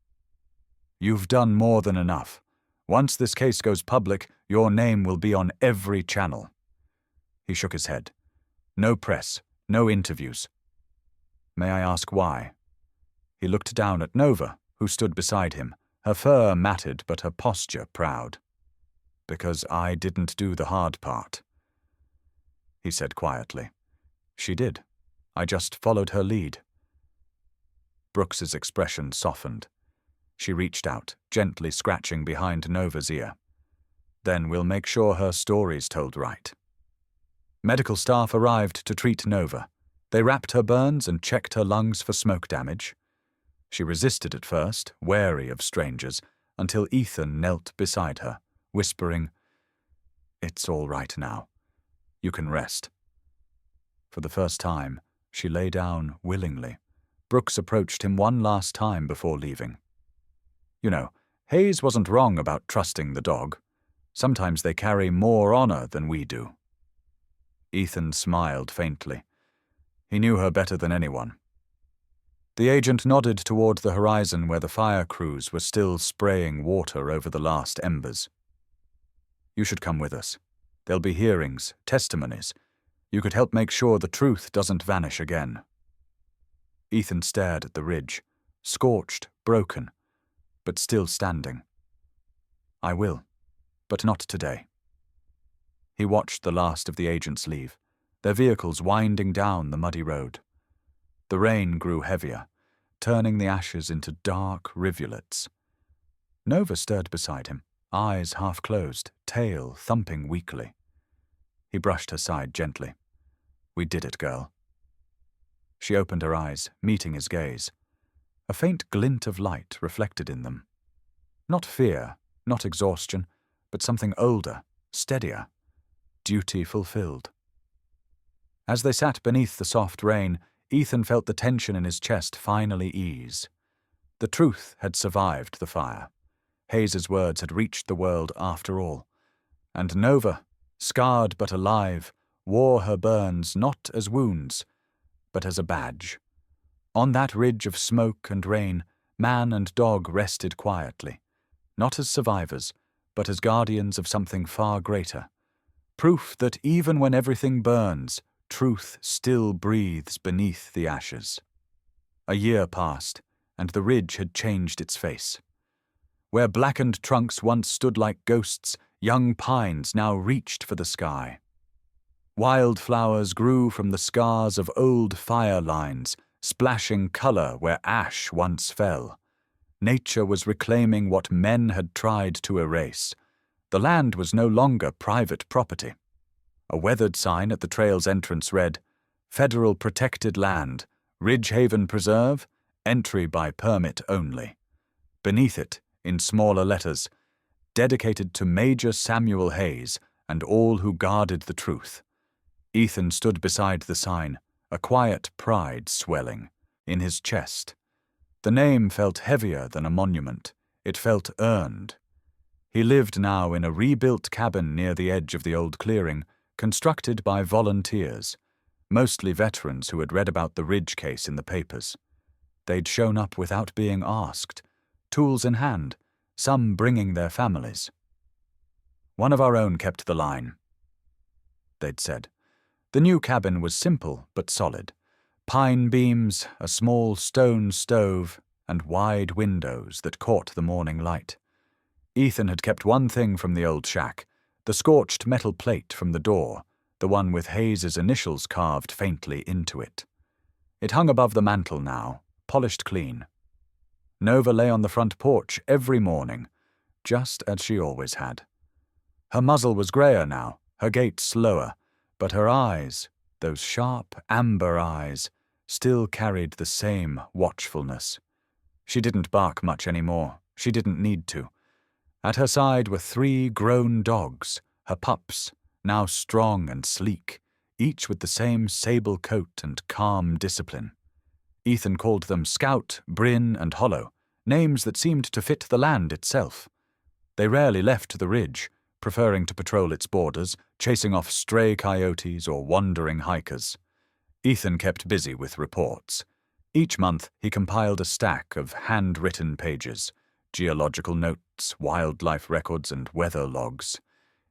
S1: "You've done more than enough. Once this case goes public, your name will be on every channel." He shook his head. "No press, no interviews." "May I ask why?" He looked down at Nova, who stood beside him, her fur matted but her posture proud. "Because I didn't do the hard part," he said quietly. "She did. I just followed her lead." Brooks's expression softened. She reached out, gently scratching behind Nova's ear. "Then we'll make sure her story's told right." Medical staff arrived to treat Nova. They wrapped her burns and checked her lungs for smoke damage. She resisted at first, wary of strangers, until Ethan knelt beside her, whispering, "It's all right now. You can rest." For the first time, she lay down willingly. Brooks approached him one last time before leaving. "You know, Hayes wasn't wrong about trusting the dog. Sometimes they carry more honor than we do." Ethan smiled faintly. He knew her better than anyone. The agent nodded toward the horizon where the fire crews were still spraying water over the last embers. "You should come with us. There'll be hearings, testimonies. You could help make sure the truth doesn't vanish again." Ethan stared at the ridge, scorched, broken, but still standing. "I will, but not today." He watched the last of the agents leave, their vehicles winding down the muddy road. The rain grew heavier, turning the ashes into dark rivulets. Nova stirred beside him, eyes half closed, tail thumping weakly. He brushed her side gently. "We did it, girl." She opened her eyes, meeting his gaze. A faint glint of light reflected in them. Not fear, not exhaustion, but something older, steadier. Duty fulfilled. As they sat beneath the soft rain, Ethan felt the tension in his chest finally ease. The truth had survived the fire. Hayes's words had reached the world after all. And Nova, scarred but alive, wore her burns not as wounds, but as a badge. On that ridge of smoke and rain, man and dog rested quietly, not as survivors, but as guardians of something far greater. Proof that even when everything burns, truth still breathes beneath the ashes. A year passed, and the ridge had changed its face. Where blackened trunks once stood like ghosts, young pines now reached for the sky. Wildflowers grew from the scars of old fire lines, splashing color where ash once fell. Nature was reclaiming what men had tried to erase. The land was no longer private property. A weathered sign at the trail's entrance read, "Federal Protected Land, Ridgehaven Preserve, entry by permit only." Beneath it, in smaller letters, "Dedicated to Major Samuel Hayes and all who guarded the truth." Ethan stood beside the sign, a quiet pride swelling in his chest. The name felt heavier than a monument. It felt earned. He lived now in a rebuilt cabin near the edge of the old clearing, constructed by volunteers, mostly veterans who had read about the Ridge case in the papers. They'd shown up without being asked, tools in hand, some bringing their families. "One of our own kept the line," they'd said. The new cabin was simple but solid. Pine beams, a small stone stove, and wide windows that caught the morning light. Ethan had kept one thing from the old shack, the scorched metal plate from the door, the one with Hayes's initials carved faintly into it. It hung above the mantel now, polished clean. Nova lay on the front porch every morning, just as she always had. Her muzzle was grayer now, her gait slower, but her eyes, those sharp amber eyes, still carried the same watchfulness. She didn't bark much anymore. She didn't need to. At her side were 3 grown dogs, her pups, now strong and sleek, each with the same sable coat and calm discipline. Ethan called them Scout, Bryn, and Hollow, names that seemed to fit the land itself. They rarely left the ridge, preferring to patrol its borders, chasing off stray coyotes or wandering hikers. Ethan kept busy with reports. Each month he compiled a stack of handwritten pages, geological notes, wildlife records, and weather logs.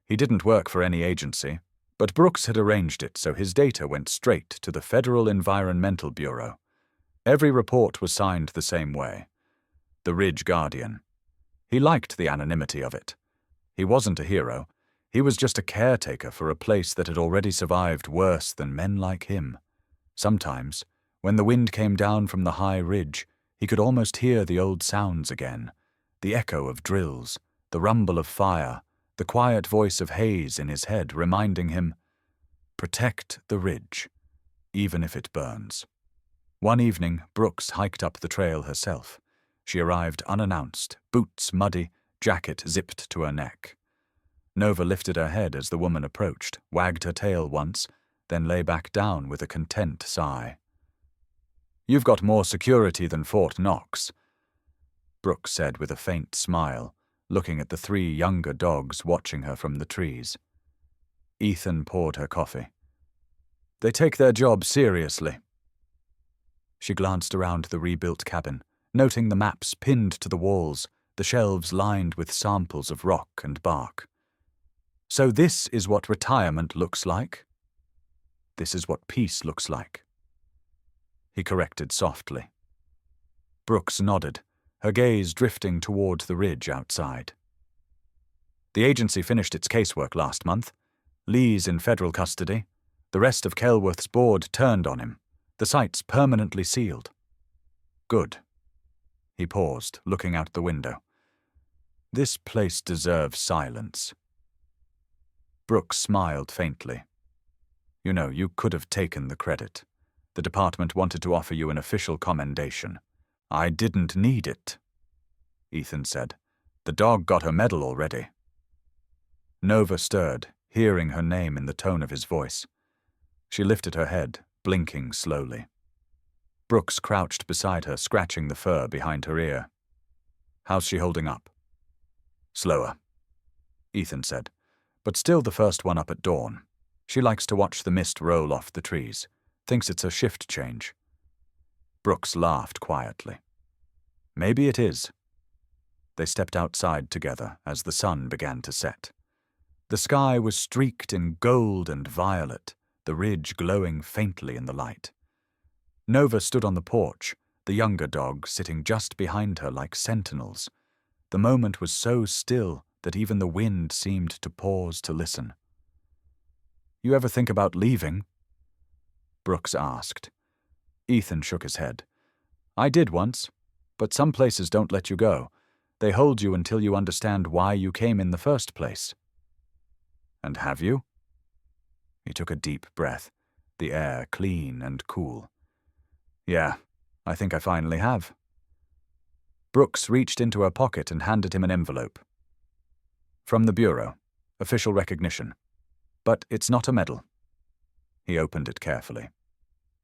S1: He didn't work for any agency, but Brooks had arranged it so his data went straight to the Federal Environmental Bureau. Every report was signed the same way. The Ridge Guardian. He liked the anonymity of it. He wasn't a hero. He was just a caretaker for a place that had already survived worse than men like him. Sometimes, when the wind came down from the high ridge, he could almost hear the old sounds again, the echo of drills, the rumble of fire, the quiet voice of Hayes in his head reminding him, Protect the ridge, even if it burns. One evening, Brooks hiked up the trail herself. She arrived unannounced, boots muddy, jacket zipped to her neck. Nova lifted her head as the woman approached, wagged her tail once, then lay back down with a content sigh. "You've got more security than Fort Knox," Brooks said with a faint smile, looking at the 3 younger dogs watching her from the trees. Ethan poured her coffee. "They take their job seriously." She glanced around the rebuilt cabin, noting the maps pinned to the walls, the shelves lined with samples of rock and bark. "So this is what retirement looks like? This is what peace looks like." He corrected softly. Brooks nodded, her gaze drifting toward the ridge outside. "The agency finished its casework last month. Lee's in federal custody. The rest of Kelworth's board turned on him. The site's permanently sealed." "Good." He paused, looking out the window. "This place deserves silence." Brooks smiled faintly. "You know, you could have taken the credit. The department wanted to offer you an official commendation." "I didn't need it," Ethan said. "The dog got her medal already." Nova stirred, hearing her name in the tone of his voice. She lifted her head, blinking slowly. Brooks crouched beside her, scratching the fur behind her ear. "How's she holding up?" "Slower," Ethan said, "but still the first one up at dawn. She likes to watch the mist roll off the trees. Thinks it's a shift change." Brooks laughed quietly. "Maybe it is." They stepped outside together as the sun began to set. The sky was streaked in gold and violet, the ridge glowing faintly in the light. Nova stood on the porch, the younger dogs sitting just behind her like sentinels. The moment was so still that even the wind seemed to pause to listen. "You ever think about leaving?" Brooks asked. Ethan shook his head. "I did once, but some places don't let you go. They hold you until you understand why you came in the first place." "And have you?" He took a deep breath, the air clean and cool. "Yeah, I think I finally have." Brooks reached into her pocket and handed him an envelope. "From the Bureau. Official recognition. But it's not a medal." He opened it carefully.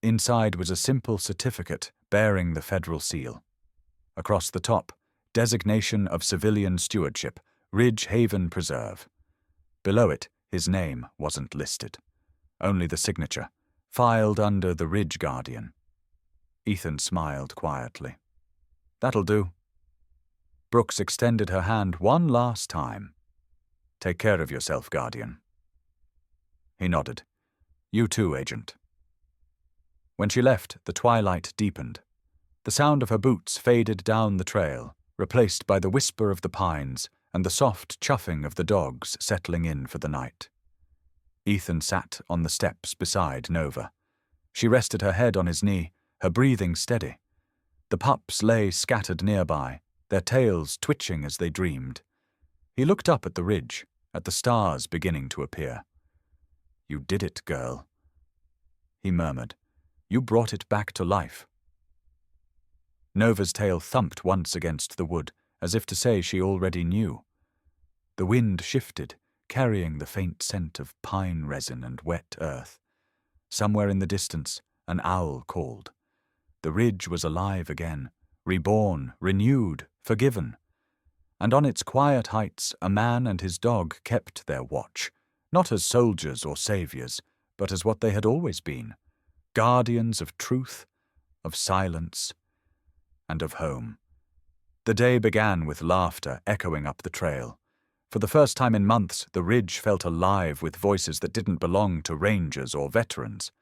S1: Inside was a simple certificate bearing the federal seal. Across the top, designation of civilian stewardship, Ridge Haven Preserve. Below it, his name wasn't listed. Only the signature, filed under the Ridge Guardian. Ethan smiled quietly. "That'll do." Brooks extended her hand one last time. "Take care of yourself, Guardian." He nodded. "You too, Agent." When she left, the twilight deepened. The sound of her boots faded down the trail, replaced by the whisper of the pines and the soft chuffing of the dogs settling in for the night. Ethan sat on the steps beside Nova. She rested her head on his knee, her breathing steady. The pups lay scattered nearby, their tails twitching as they dreamed. He looked up at the ridge, at the stars beginning to appear. "You did it, girl," he murmured. "You brought it back to life." Nova's tail thumped once against the wood, as if to say she already knew. The wind shifted, carrying the faint scent of pine resin and wet earth. Somewhere in the distance, an owl called. The ridge was alive again, reborn, renewed, forgiven. And on its quiet heights, a man and his dog kept their watch, not as soldiers or saviors, but as what they had always been, guardians of truth, of silence, and of home. The day began with laughter echoing up the trail. For the first time in months, the ridge felt alive with voices that didn't belong to rangers or veterans.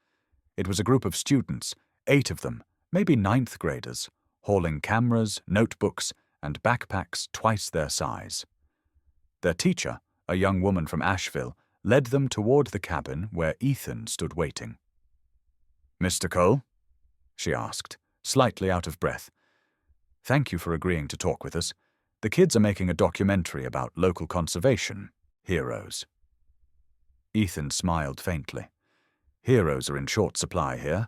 S1: It was a group of students, 8 of them, maybe 9th graders, hauling cameras, notebooks, and backpacks twice their size. Their teacher, a young woman from Asheville, led them toward the cabin where Ethan stood waiting. "Mr. Cole?" she asked, slightly out of breath. "Thank you for agreeing to talk with us. The kids are making a documentary about local conservation, heroes." Ethan smiled faintly. Heroes are in short supply here,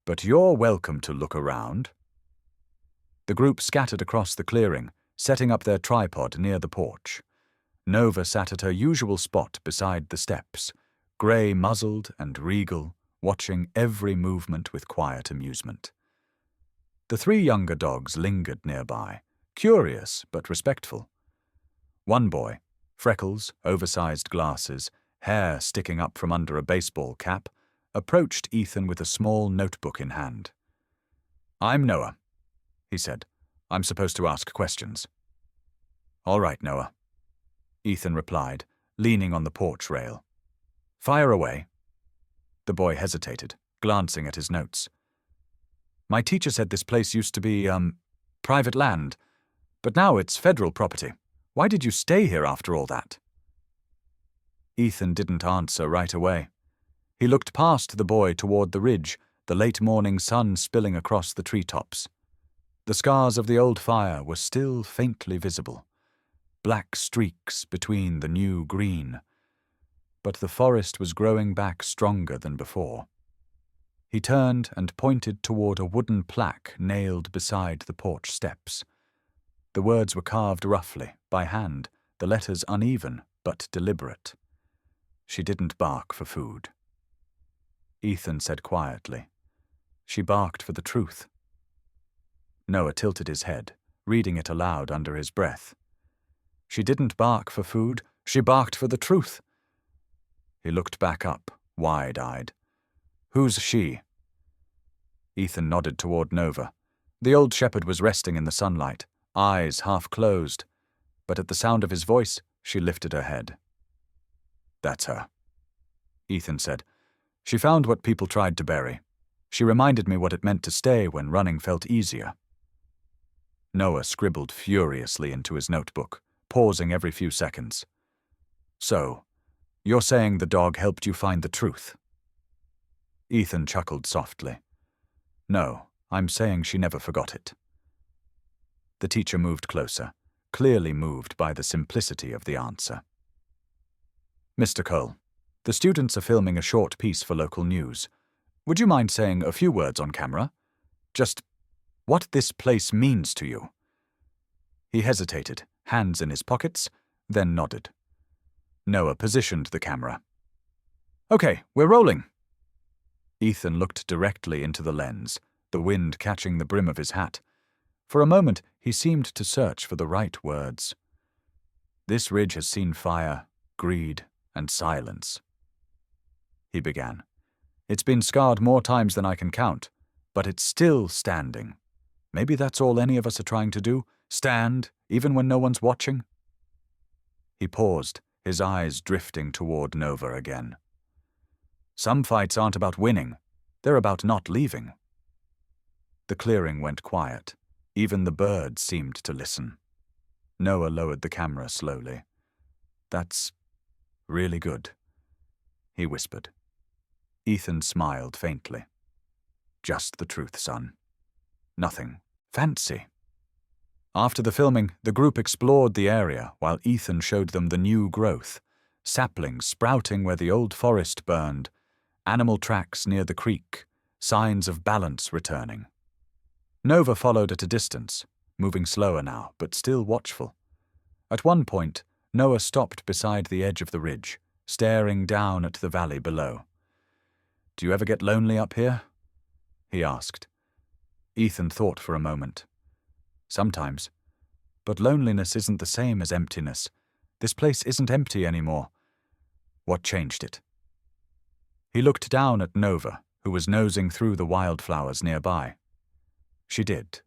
S1: but you're welcome to look around. The group scattered across the clearing, setting up their tripod near the porch. Nova sat at her usual spot beside the steps, grey-muzzled and regal, watching every movement with quiet amusement. The three younger dogs lingered nearby, curious but respectful. One boy, freckles, oversized glasses, hair sticking up from under a baseball cap, approached Ethan with a small notebook in hand. "I'm Noah," he said. "I'm supposed to ask questions." "All right, Noah," Ethan replied, leaning on the porch rail. "Fire away." The boy hesitated, glancing at his notes. "My teacher said this place used to be, private land, but now it's federal property. Why did you stay here after all that?" Ethan didn't answer right away. He looked past the boy toward the ridge, the late morning sun spilling across the treetops. The scars of the old fire were still faintly visible, black streaks between the new green. But the forest was growing back stronger than before. He turned and pointed toward a wooden plaque nailed beside the porch steps. The words were carved roughly, by hand, the letters uneven but deliberate. "She didn't bark for food." Ethan said quietly, "She barked for the truth." Noah tilted his head, reading it aloud under his breath. "She didn't bark for food, she barked for the truth." He looked back up, wide-eyed. "Who's she?" Ethan nodded toward Nova. The old shepherd was resting in the sunlight, eyes half closed, but at the sound of his voice, she lifted her head. "That's her," Ethan said. "She found what people tried to bury. She reminded me what it meant to stay when running felt easier." Noah scribbled furiously into his notebook, pausing every few seconds. "So, you're saying the dog helped you find the truth?" Ethan chuckled softly. "No, I'm saying she never forgot it." The teacher moved closer, clearly moved by the simplicity of the answer. "Mr. Cole, the students are filming a short piece for local news. Would you mind saying a few words on camera? Just what this place means to you?" He hesitated, hands in his pockets, then nodded. Noah positioned the camera. "Okay, we're rolling." Ethan looked directly into the lens, the wind catching the brim of his hat. For a moment, he seemed to search for the right words. "This ridge has seen fire, greed, and silence," he began. "It's been scarred more times than I can count, but it's still standing. Maybe that's all any of us are trying to do, stand, even when no one's watching." He paused, his eyes drifting toward Nova again. "Some fights aren't about winning, they're about not leaving." The clearing went quiet. Even the birds seemed to listen. Noah lowered the camera slowly. "That's really good," he whispered. Ethan smiled faintly. "Just the truth, son. Nothing fancy." After the filming, the group explored the area while Ethan showed them the new growth, saplings sprouting where the old forest burned, animal tracks near the creek, signs of balance returning. Nova followed at a distance, moving slower now, but still watchful. At one point, Noah stopped beside the edge of the ridge, staring down at the valley below. "Do you ever get lonely up here?" he asked. Ethan thought for a moment. "Sometimes. But loneliness isn't the same as emptiness. This place isn't empty anymore. What changed it?" He looked down at Nova, who was nosing through the wildflowers nearby. She did.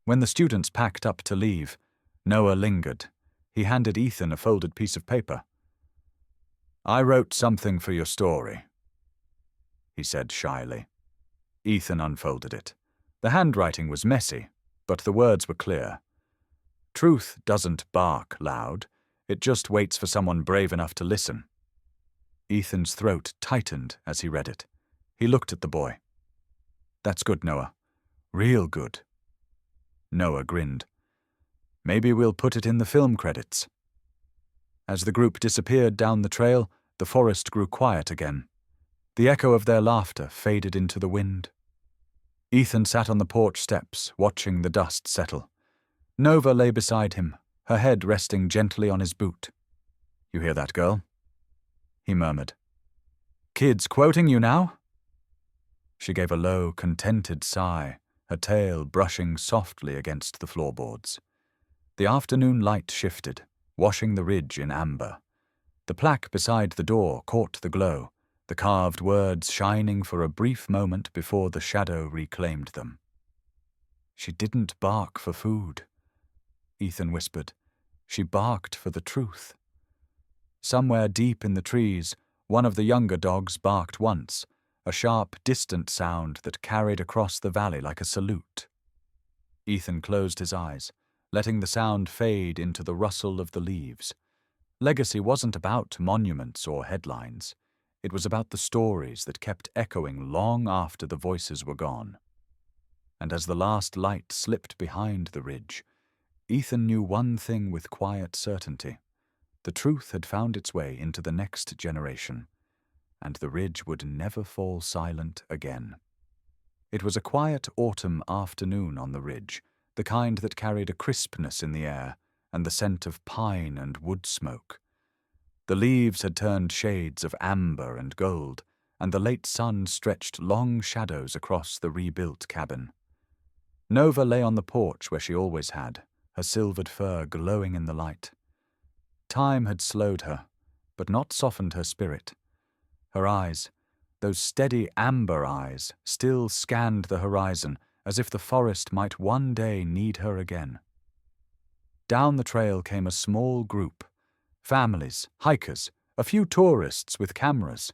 S1: When the students packed up to leave, Noah lingered. He handed Ethan a folded piece of paper. "I wrote something for your story," he said shyly. Ethan unfolded it. The handwriting was messy, but the words were clear. "Truth doesn't bark loud. It just waits for someone brave enough to listen." Ethan's throat tightened as he read it. He looked at the boy. "That's good, Noah. Real good." Noah grinned. "Maybe we'll put it in the film credits." As the group disappeared down the trail, the forest grew quiet again. The echo of their laughter faded into the wind. Ethan sat on the porch steps, watching the dust settle. Nova lay beside him, her head resting gently on his boot. "You hear that, girl?" he murmured. "Kids quoting you now?" She gave a low, contented sigh, her tail brushing softly against the floorboards. The afternoon light shifted, washing the ridge in amber. The plaque beside the door caught the glow, the carved words shining for a brief moment before the shadow reclaimed them. "She didn't bark for food," Ethan whispered. "She barked for the truth." Somewhere deep in the trees, one of the younger dogs barked once, a sharp, distant sound that carried across the valley like a salute. Ethan closed his eyes, letting the sound fade into the rustle of the leaves. Legacy wasn't about monuments or headlines. It was about the stories that kept echoing long after the voices were gone. And as the last light slipped behind the ridge, Ethan knew one thing with quiet certainty. The truth had found its way into the next generation, and the ridge would never fall silent again. It was a quiet autumn afternoon on the ridge, the kind that carried a crispness in the air and the scent of pine and wood smoke. The leaves had turned shades of amber and gold, and the late sun stretched long shadows across the rebuilt cabin. Nova lay on the porch where she always had, her silvered fur glowing in the light. Time had slowed her, but not softened her spirit. Her eyes, those steady amber eyes, still scanned the horizon as if the forest might one day need her again. Down the trail came a small group, families, hikers, a few tourists with cameras.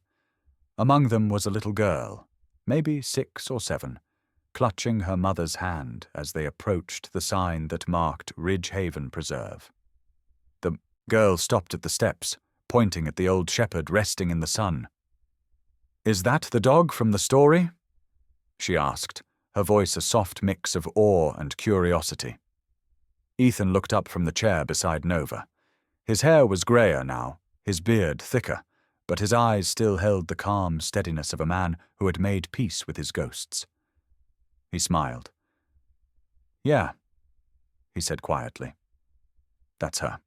S1: Among them was a little girl, maybe 6 or 7, clutching her mother's hand as they approached the sign that marked Ridge Haven Preserve. The girl stopped at the steps, pointing at the old shepherd resting in the sun. "Is that the dog from the story?" she asked, her voice a soft mix of awe and curiosity. Ethan looked up from the chair beside Nova. His hair was grayer now, his beard thicker, but his eyes still held the calm steadiness of a man who had made peace with his ghosts. He smiled. "Yeah," he said quietly. "That's her."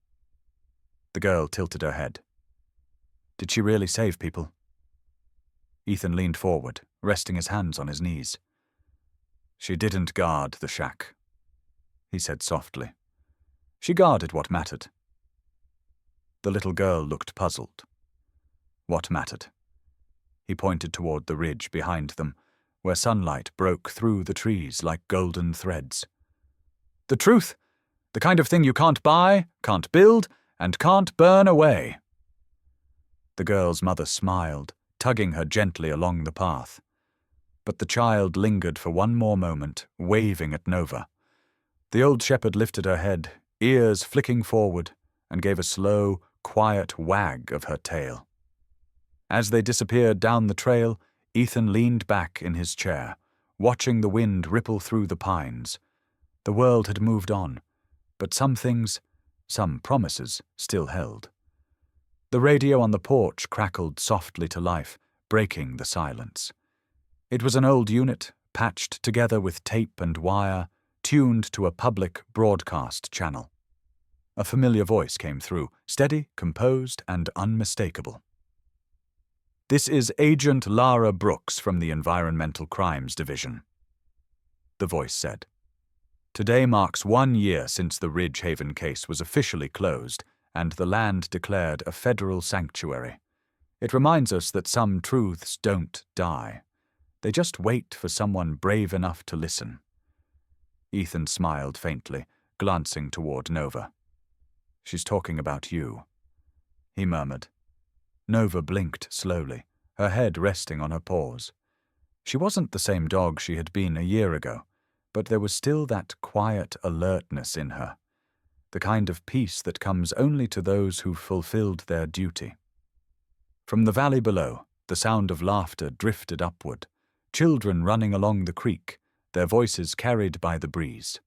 S1: The girl tilted her head. "Did she really save people?" Ethan leaned forward, resting his hands on his knees. "She didn't guard the shack," he said softly. "She guarded what mattered." The little girl looked puzzled. What mattered? He pointed toward the ridge behind them, where sunlight broke through the trees like golden threads. "The truth! The kind of thing you can't buy, can't build, and can't burn away." The girl's mother smiled, tugging her gently along the path. But the child lingered for one more moment, waving at Nova. The old shepherd lifted her head, ears flicking forward, and gave a slow, quiet wag of her tail. As they disappeared down the trail, Ethan leaned back in his chair, watching the wind ripple through the pines. The world had moved on, but some things, some promises, still held. The radio on the porch crackled softly to life, breaking the silence. It was an old unit, patched together with tape and wire, tuned to a public broadcast channel. A familiar voice came through, steady, composed, and unmistakable. "This is Agent Lara Brooks from the Environmental Crimes Division," the voice said. "Today marks 1 year since the Ridge Haven case was officially closed and the land declared a federal sanctuary. It reminds us that some truths don't die. They just wait for someone brave enough to listen." Ethan smiled faintly, glancing toward Nova. "She's talking about you," he murmured. Nova blinked slowly, her head resting on her paws. She wasn't the same dog she had been a year ago, but there was still that quiet alertness in her, the kind of peace that comes only to those who've fulfilled their duty. From the valley below, the sound of laughter drifted upward, children running along the creek, their voices carried by the breeze.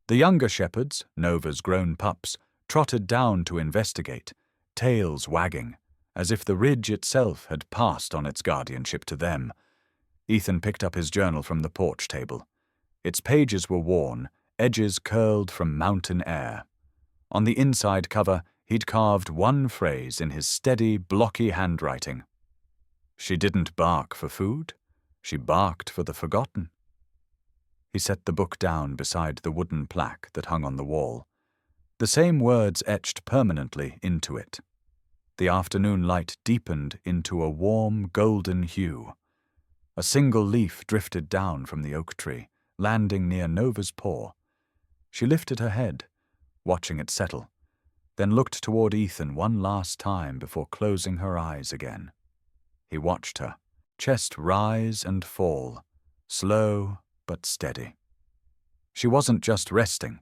S1: The younger shepherds, Nova's grown pups, trotted down to investigate, tails wagging, as if the ridge itself had passed on its guardianship to them. Ethan picked up his journal from the porch table. Its pages were worn, edges curled from mountain air. On the inside cover, he'd carved one phrase in his steady, blocky handwriting. She didn't bark for food. She barked for the forgotten. He set the book down beside the wooden plaque that hung on the wall. The same words etched permanently into it. The afternoon light deepened into a warm, golden hue. A single leaf drifted down from the oak tree, landing near Nova's paw. She lifted her head, watching it settle, then looked toward Ethan one last time before closing her eyes again. He watched her, chest rise and fall, slow but steady. She wasn't just resting.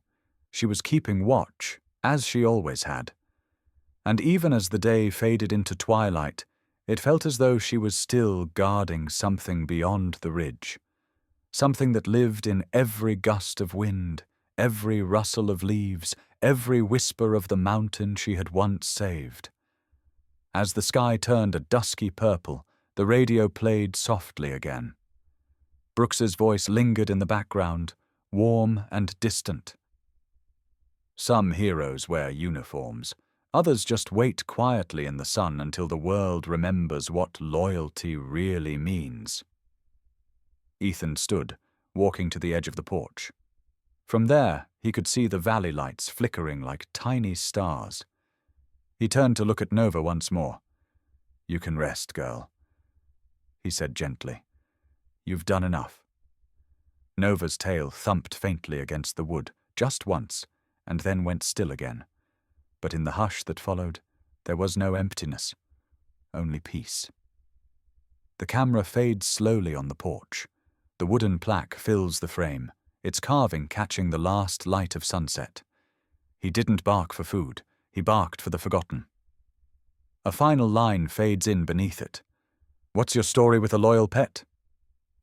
S1: She was keeping watch, as she always had. And even as the day faded into twilight, it felt as though she was still guarding something beyond the ridge, something that lived in every gust of wind, every rustle of leaves, every whisper of the mountain she had once saved. As the sky turned a dusky purple, the radio played softly again. Brooks's voice lingered in the background, warm and distant. Some heroes wear uniforms. Others just wait quietly in the sun until the world remembers what loyalty really means. Ethan stood, walking to the edge of the porch. From there, he could see the valley lights flickering like tiny stars. He turned to look at Nova once more. "You can rest, girl," he said gently. "You've done enough." Nova's tail thumped faintly against the wood, just once, and then went still again. But in the hush that followed, there was no emptiness, only peace. The camera fades slowly on the porch. The wooden plaque fills the frame, its carving catching the last light of sunset. He didn't bark for food, he barked for the forgotten. A final line fades in beneath it. "What's your story with a loyal pet?"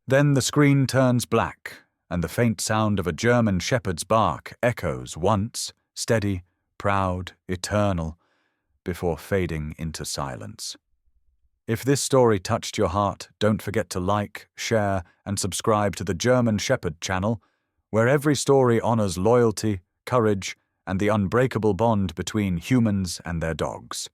S1: Then the screen turns black, and the faint sound of a German shepherd's bark echoes once, steady, proud, eternal, before fading into silence. If this story touched your heart, don't forget to like, share, and subscribe to the German Shepherd channel, where every story honors loyalty, courage, and the unbreakable bond between humans and their dogs.